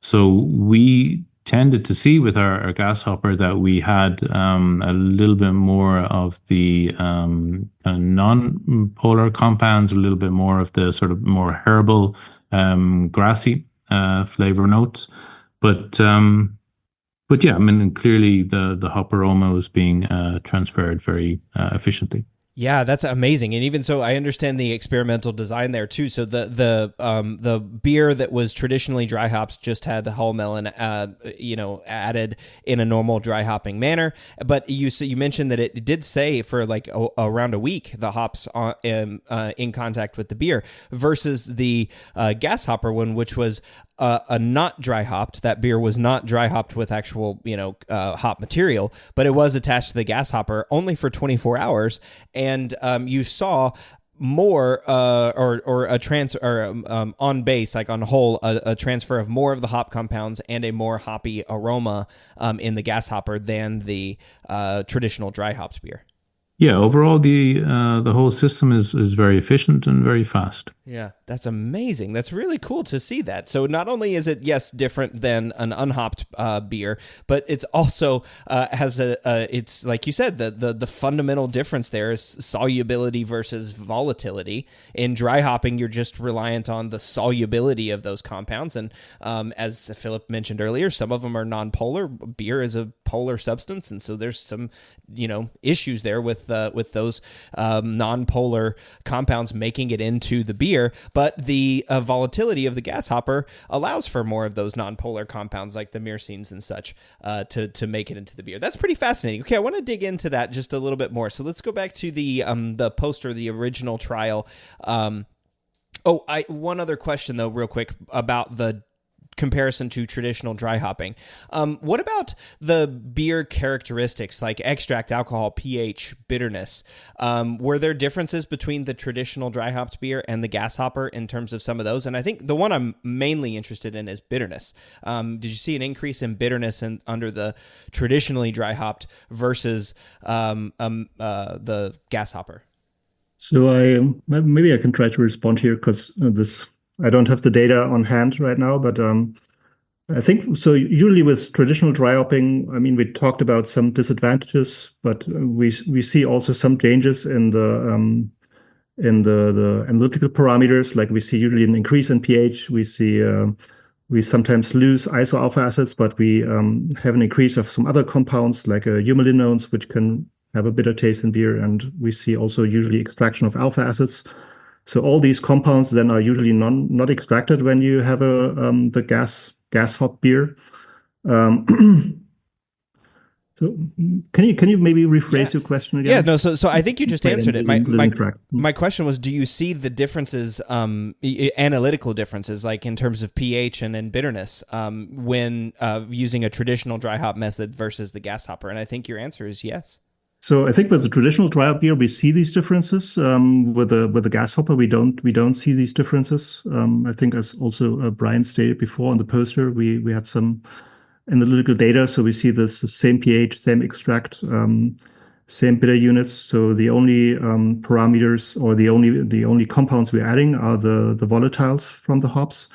So we tended to see with our gas hopper that we had a little bit more of the non-polar compounds, a little bit more of the sort of more herbal, grassy flavor notes. But yeah, I mean, clearly the hop aroma was being transferred very efficiently. Yeah, that's amazing. And even so, I understand the experimental design there too. So the beer that was traditionally dry hops just had whole melon, added in a normal dry hopping manner. But you mentioned that it did say for like around a week the hops in contact with the beer versus the gas hopper one, which was a not dry hopped. That beer was not dry hopped with actual hop material, but it was attached to the gas hopper only for 24 hours. And you saw more on base, like on whole, a transfer of more of the hop compounds and a more hoppy aroma in the gas hopper than the traditional dry hopped beer. Yeah, overall the whole system is very efficient and very fast. Yeah, that's amazing. That's really cool to see that. So not only is it, yes, different than an unhopped beer, but it's also has it's like you said, the fundamental difference there is solubility versus volatility. In dry hopping, you're just reliant on the solubility of those compounds. And as Philip mentioned earlier, some of them are non-polar. Beer is a polar substance. And so there's some, issues there with those non-polar compounds making it into the beer. But the volatility of the gas hopper allows for more of those non-polar compounds like the myrcenes and such to make it into the beer. That's pretty fascinating. Okay, I want to dig into that just a little bit more. So let's go back to the poster, the original trial. One other question though, real quick, about the comparison to traditional dry hopping. What about the beer characteristics like extract, alcohol, pH, bitterness? Were there differences between the traditional dry hopped beer and the gas hopper in terms of some of those? And I think the one I'm mainly interested in is bitterness. Did you see an increase in bitterness under the traditionally dry hopped versus the gas hopper? So maybe I can try to respond here because I don't have the data on hand right now, but I think so. Usually with traditional dry hopping, I mean, we talked about some disadvantages, but we see also some changes in the analytical parameters. Like we see usually an increase in pH. We see we sometimes lose isoalpha acids, but we have an increase of some other compounds like humulinones, which can have a bitter taste in beer, and we see also usually extraction of alpha acids. So all these compounds then are usually not extracted when you have the gas hop beer. So can you maybe rephrase your question again? Yeah, no. So I think you just answered it. My question was, do you see the differences, analytical differences, like in terms of pH and in bitterness, when using a traditional dry hop method versus the gas hopper? And I think your answer is yes. So I think with the traditional dry hop beer, we see these differences. With the gas hopper, we don't see these differences. I think, as also Brian stated before on the poster, we had some analytical data, so we see this same pH, same extract, same bitter units. So the only parameters, or the only compounds we're adding are the volatiles from the hops.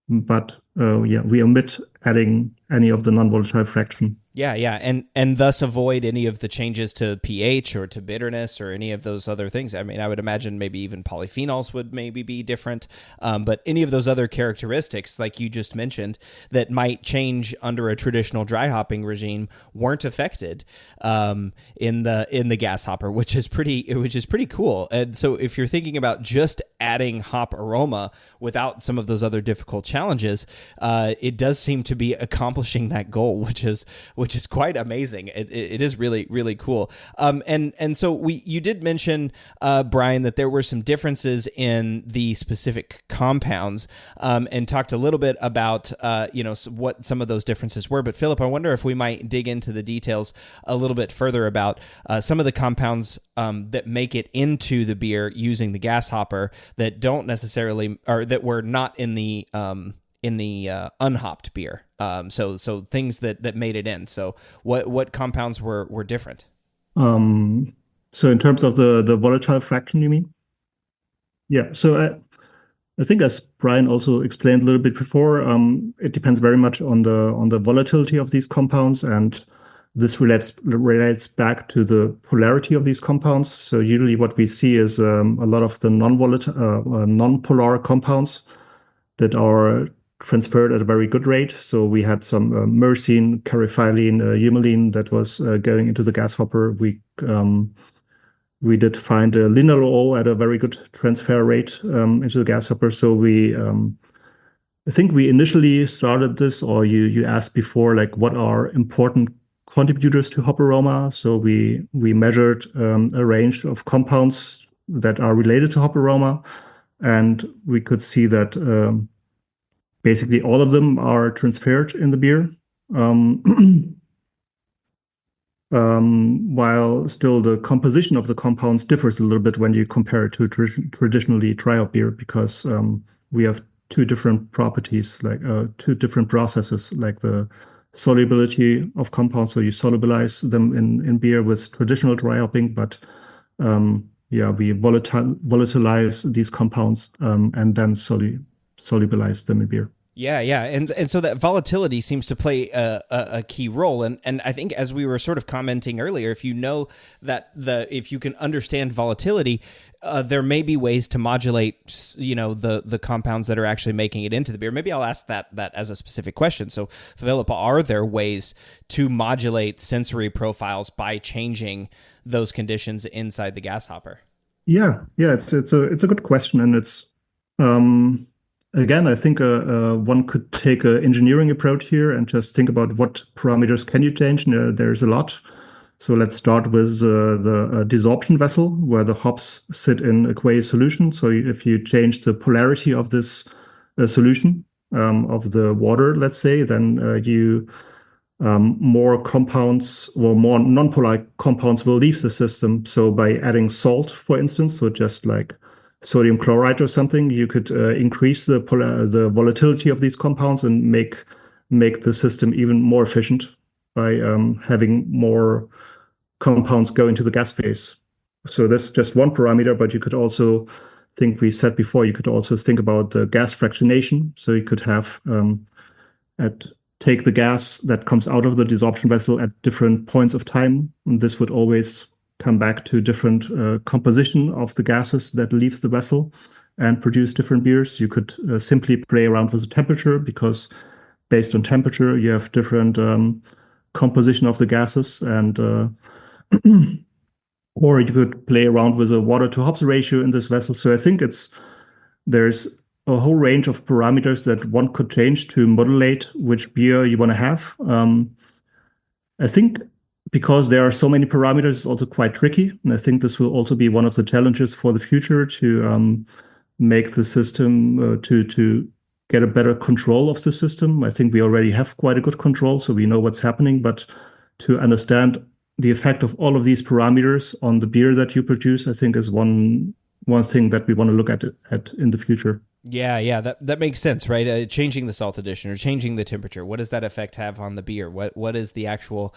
But we omit adding any of the non-volatile fraction. Yeah, and thus avoid any of the changes to pH or to bitterness or any of those other things. I mean, I would imagine maybe even polyphenols would maybe be different, but any of those other characteristics, like you just mentioned, that might change under a traditional dry hopping regime weren't affected in the gas hopper, which is pretty cool. And so, if you're thinking about just adding hop aroma without some of those other difficult challenges, it does seem to be accomplishing that goal, which is quite amazing. It is really, really cool. And so you did mention, Brian, that there were some differences in the specific compounds, and talked a little bit about what some of those differences were. But Philip, I wonder if we might dig into the details a little bit further about some of the compounds that make it into the beer using the gas hopper that don't necessarily, or that were not in the unhopped beer. So things that made it in. So what compounds were different? So in terms of the volatile fraction, you mean? Yeah. So I think, as Brian also explained a little bit before, it depends very much on the volatility of these compounds, and this relates back to the polarity of these compounds. So usually what we see is a lot of the non-polar compounds that are transferred at a very good rate. So we had some myrcene, caryophyllene, eumelene that was going into the gas hopper. We did find linalool at a very good transfer rate into the gas hopper. So I think we initially started this, or you asked before, like, what are important contributors to hop aroma. So we measured a range of compounds that are related to hop aroma, and we could see that basically all of them are transferred in the beer, while still the composition of the compounds differs a little bit when you compare it to traditionally dry hop beer, because we have two different properties, like two different processes, like the solubility of compounds. So you solubilize them in beer with traditional dry hopping, but we volatilize these compounds and then solubilize them in beer. Yeah, and so that volatility seems to play a key role, and I think, as we were sort of commenting earlier, if you know that if you can understand volatility, there may be ways to modulate, the compounds that are actually making it into the beer. Maybe I'll ask that as a specific question. So, Philip, are there ways to modulate sensory profiles by changing those conditions inside the gas hopper? Yeah, it's a good question, and it's again, I think one could take an engineering approach here and just think about what parameters can you change. There's a lot. So let's start with the desorption vessel, where the hops sit in aqueous solution. So if you change the polarity of this solution of the water, let's say, then more compounds or more non-polar compounds will leave the system. So by adding salt, for instance, so just like sodium chloride or something, you could increase the volatility of these compounds and make the system even more efficient by having more compounds go into the gas phase. So that's just one parameter, but you could also think, we said before, you could also think about the gas fractionation. So you could have take the gas that comes out of the desorption vessel at different points of time, and this would always come back to different composition of the gases that leaves the vessel and produce different beers. You could simply play around with the temperature, because based on temperature, you have different composition of the gases, and or you could play around with a water to hops ratio in this vessel. So I think there's a whole range of parameters that one could change to modulate which beer you want to have. I think because there are so many parameters, it's also quite tricky. And I think this will also be one of the challenges for the future, to make the system, to get a better control of the system. I think we already have quite a good control, so we know what's happening, but to understand the effect of all of these parameters on the beer that you produce, I think, is one thing that we want to look at in the future. Yeah, that makes sense, right? Changing the salt addition or changing the temperature. What does that effect have on the beer? What is the actual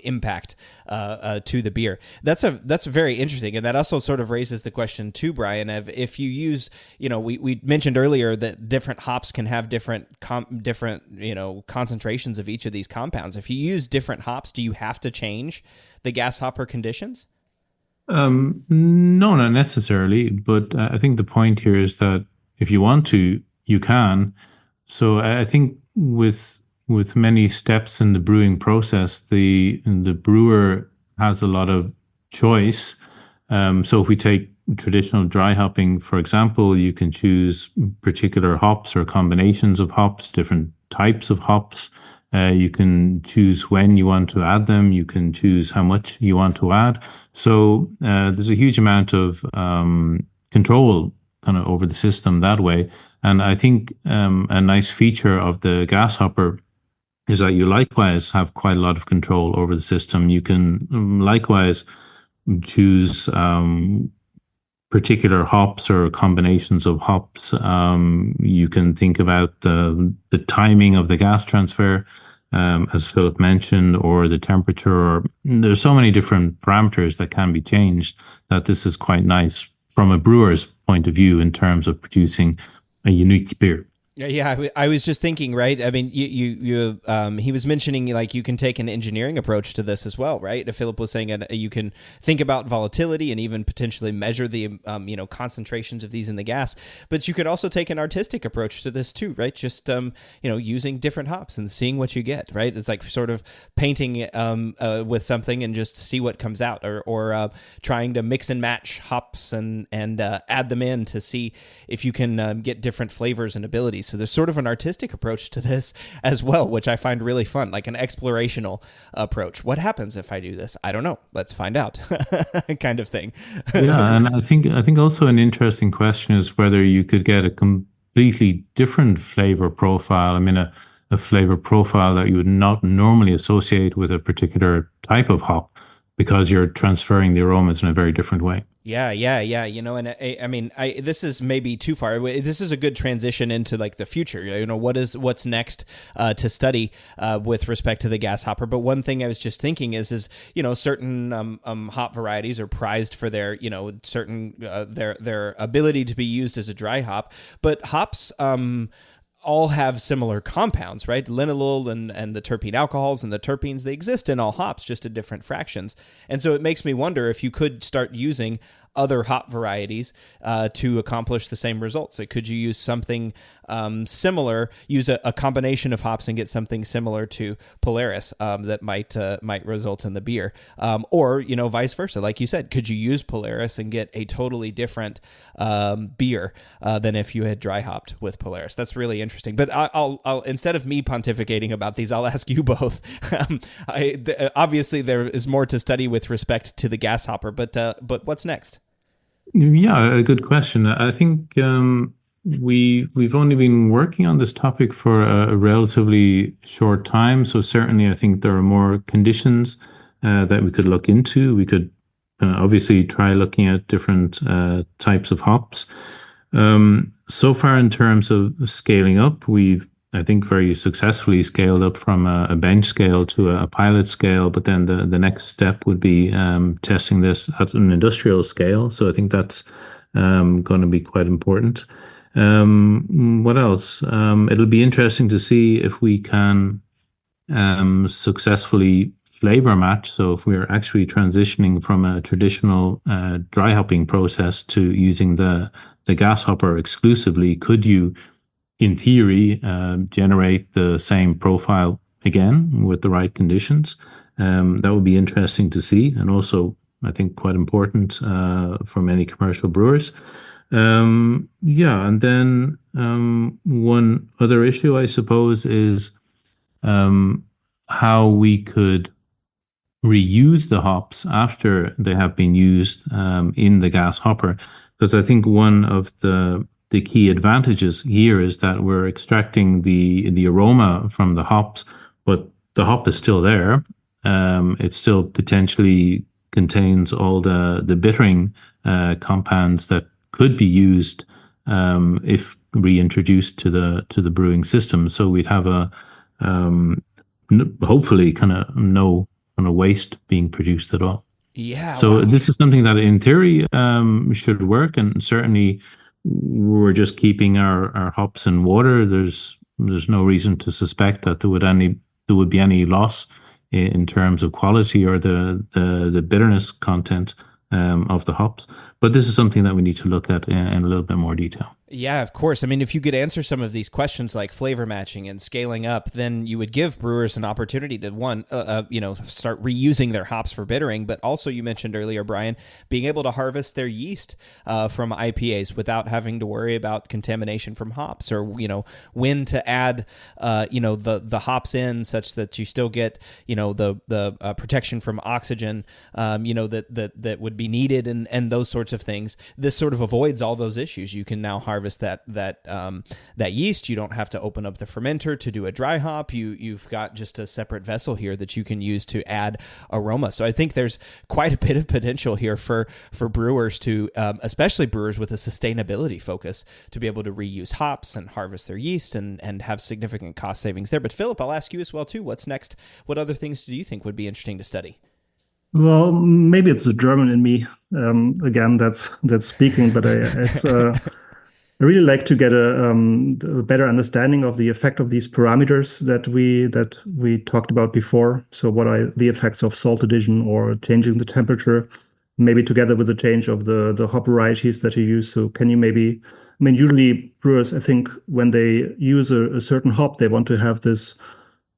impact to the beer? That's very interesting, and that also sort of raises the question too, Brian, of if you use, we mentioned earlier that different hops can have different concentrations of each of these compounds. If you use different hops, do you have to change the gas hopper conditions? No, not necessarily, but I think the point here is that if you want to, you can. So I think with many steps in the brewing process, the brewer has a lot of choice. So if we take traditional dry hopping, for example, you can choose particular hops or combinations of hops, different types of hops. You can choose when you want to add them. You can choose how much you want to add. So there's a huge amount of control kind of over the system that way. And I think a nice feature of the gas hopper is that you likewise have quite a lot of control over the system. You can likewise choose particular hops or combinations of hops. You can think about the timing of the gas transfer, as Philip mentioned, or the temperature. Or there's so many different parameters that can be changed that this is quite nice from a brewer's point of view in terms of producing a unique beer. Yeah, I was just thinking, right? I mean, he was mentioning like you can take an engineering approach to this as well, right? Philip was saying you can think about volatility and even potentially measure the concentrations of these in the gas, but you could also take an artistic approach to this too, right? Just using different hops and seeing what you get, right? It's like sort of painting with something and just see what comes out, or trying to mix and match hops and add them in to see if you can get different flavors and abilities. So there's sort of an artistic approach to this as well, which I find really fun, like an explorational approach. What happens if I do this? I don't know. Let's find out, kind of thing. Yeah, and I think also an interesting question is whether you could get a completely different flavor profile. I mean, a flavor profile that you would not normally associate with a particular type of hop, because you're transferring the aromas in a very different way. Yeah. And I mean, this is maybe too far. This is a good transition into like the future. What's next to study with respect to the gas hopper. But one thing I was just thinking is certain hop varieties are prized for their certain their ability to be used as a dry hop, but hops all have similar compounds, right? Linalool and the terpene alcohols and the terpenes, they exist in all hops, just at different fractions. And so it makes me wonder if you could start using other hop varieties to accomplish the same results. So could you use something similar, use a combination of hops and get something similar to Polaris that might result in the beer, or vice versa, like you said, could you use Polaris and get a totally different beer than if you had dry hopped with Polaris? That's really interesting. But I'll instead of me pontificating about these, I'll ask you both. Obviously, there is more to study with respect to the gas hopper, but what's next? Yeah, a good question. I think we've only been working on this topic for a relatively short time, so certainly I think there are more conditions that we could look into. We could obviously try looking at different types of hops. So far, in terms of scaling up, we've, I think, very successfully scaled up from a bench scale to a pilot scale, but then the next step would be testing this at an industrial scale. So I think that's going to be quite important. What else? It'll be interesting to see if we can successfully flavor match. So if we're actually transitioning from a traditional dry hopping process to using the gas hopper exclusively, could you, in theory, generate the same profile again with the right conditions? That would be interesting to see, and also I think quite important for many commercial brewers. And then one other issue, I suppose, is how we could reuse the hops after they have been used in the gas hopper, because I think one of the key advantages here is that we're extracting the aroma from the hops, but the hop is still there. it still potentially contains all the bittering compounds that could be used if reintroduced to the brewing system. So we'd have hopefully kind of no kind of waste being produced at all. Yeah. So wow. this is something that in theory should work, and certainly we're just keeping our hops in water. There's no reason to suspect that there would be any loss in terms of quality or the bitterness content of the hops. But this is something that we need to look at in a little bit more detail. Yeah, of course. I mean, if you could answer some of these questions like flavor matching and scaling up, then you would give brewers an opportunity to start reusing their hops for bittering. But also, you mentioned earlier, Brian, being able to harvest their yeast from IPAs without having to worry about contamination from hops, or when to add the hops in such that you still get the protection from oxygen that would be needed, and those sorts of things. This sort of avoids all those issues. You can now harvest that yeast. You don't have to open up the fermenter to do a dry hop. You've got just a separate vessel here that you can use to add aroma. So I think there's quite a bit of potential here for brewers to, especially brewers with a sustainability focus, to be able to reuse hops and harvest their yeast and have significant cost savings there. But Philip, I'll ask you as well too. What's next? What other things do you think would be interesting to study? Well, maybe it's the German in me. Again, that's speaking, but I really like to get a better understanding of the effect of these parameters that we talked about before. So what are the effects of salt addition or changing the temperature, maybe together with the change of the hop varieties that you use. So can you usually brewers, I think, when they use a certain hop, they want to have this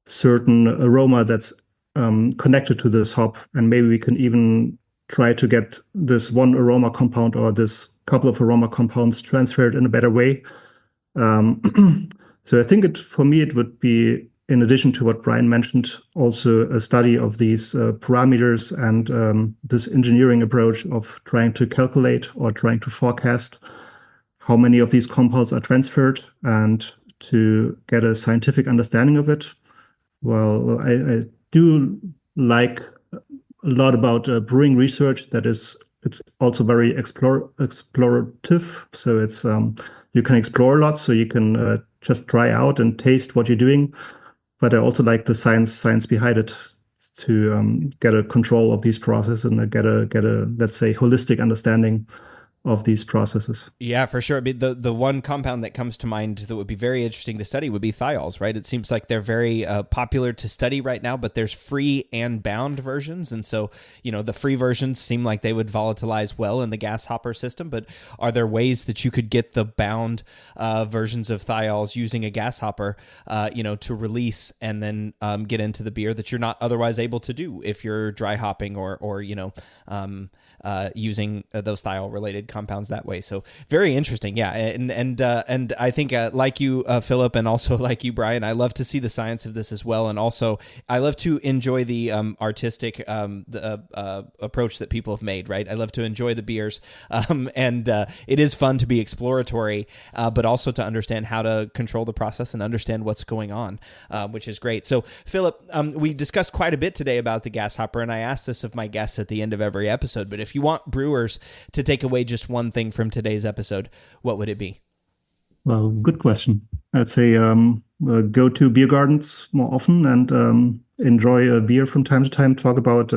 certain aroma that's connected to this hop. And maybe we can even try to get this one aroma compound or this couple of aroma compounds transferred in a better way. So I think for me, it would be, in addition to what Brian mentioned, also a study of these parameters and this engineering approach of trying to calculate or trying to forecast how many of these compounds are transferred and to get a scientific understanding of it. Well, I do like a lot about brewing research that is also very explorative. So it's you can explore a lot, so you can just try out and taste what you're doing. But I also like the science behind it to get a control of these processes and get a let's say holistic understanding of these processes. Yeah, for sure. I mean, the one compound that comes to mind that would be very interesting to study would be thiols, right? It seems like they're very popular to study right now, but there's free and bound versions. And so, the free versions seem like they would volatilize well in the gas hopper system, but are there ways that you could get the bound versions of thiols using a gas hopper, to release and then get into the beer that you're not otherwise able to do if you're dry hopping or using those thiol-related compounds that way. So very interesting, yeah. And I think like you, Philip, and also like you, Brian, I love to see the science of this as well, and also I love to enjoy the artistic approach that people have made. Right, I love to enjoy the beers, and it is fun to be exploratory, but also to understand how to control the process and understand what's going on, which is great. So, Philip, we discussed quite a bit today about the gas hopper, and I ask this of my guests at the end of every episode. But if you want brewers to take away just one thing from today's episode, what would it be? Well, good question. I'd say go to beer gardens more often and enjoy a beer from time to time. Talk about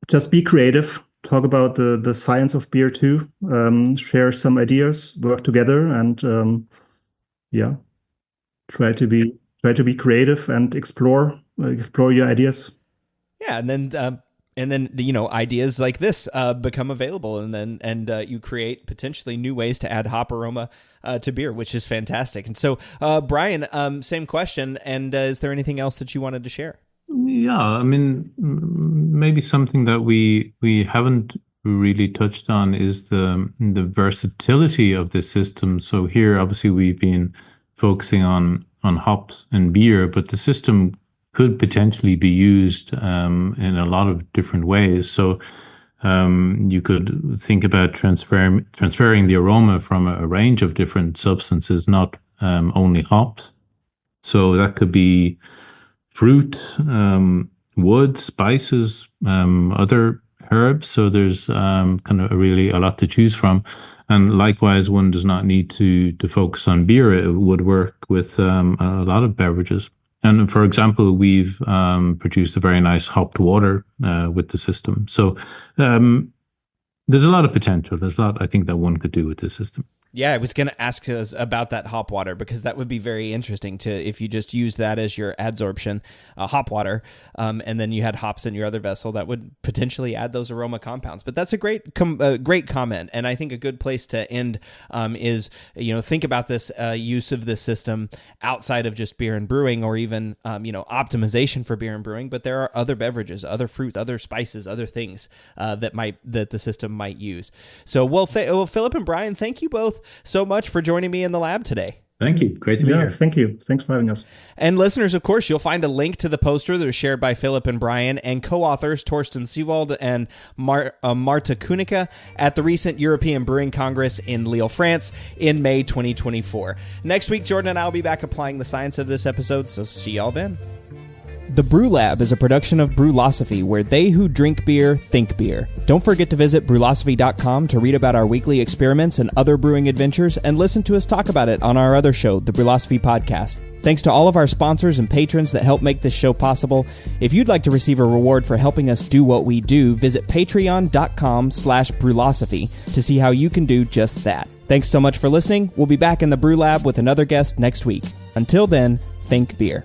just be creative. Talk about the science of beer too. Share some ideas. Work together and try to be creative and explore your ideas. Yeah, and then ideas like this become available, and you create potentially new ways to add hop aroma to beer, which is fantastic. And so, Brian, same question. And is there anything else that you wanted to share? Yeah, I mean, maybe something that we haven't really touched on is the versatility of the system. So here, obviously, we've been focusing on hops and beer, but the system could potentially be used in a lot of different ways. So you could think about transferring the aroma from a range of different substances, not only hops. So that could be fruit, wood, spices, other herbs. So there's kind of really a lot to choose from. And likewise, one does not need to focus on beer. It would work with a lot of beverages. And for example, we've produced a very nice hopped water with the system. So there's a lot of potential. There's a lot, I think, that one could do with this system. Yeah, I was going to ask us about that hop water, because that would be very interesting to if you just use that as your adsorption, hop water, and then you had hops in your other vessel, that would potentially add those aroma compounds. But that's a great comment, and I think a good place to end is, think about this use of this system outside of just beer and brewing, or even optimization for beer and brewing. But there are other beverages, other fruits, other spices, other things that the system might use. So, Philip and Brian, thank you both so much for joining me in the lab today. Thank you. Great to be here. Thank you. Thanks for having us. And listeners, of course, you'll find a link to the poster that was shared by Philip and Brian and co-authors Torsten Seewald and Marta Kunica at the recent European Brewing Congress in Lille, France in May 2024. Next week, Jordan and I will be back applying the science of this episode, so see y'all then. The Brew Lab is a production of Brewlosophy, where they who drink beer think beer. Don't forget to visit brewlosophy.com to read about our weekly experiments and other brewing adventures, and listen to us talk about it on our other show, the Brewlosophy Podcast. Thanks to all of our sponsors and patrons that help make this show possible. If you'd like to receive a reward for helping us do what we do, visit patreon.com/brewlosophy to see how you can do just that. Thanks so much for listening. We'll be back in the Brew Lab with another guest next week. Until then, think beer.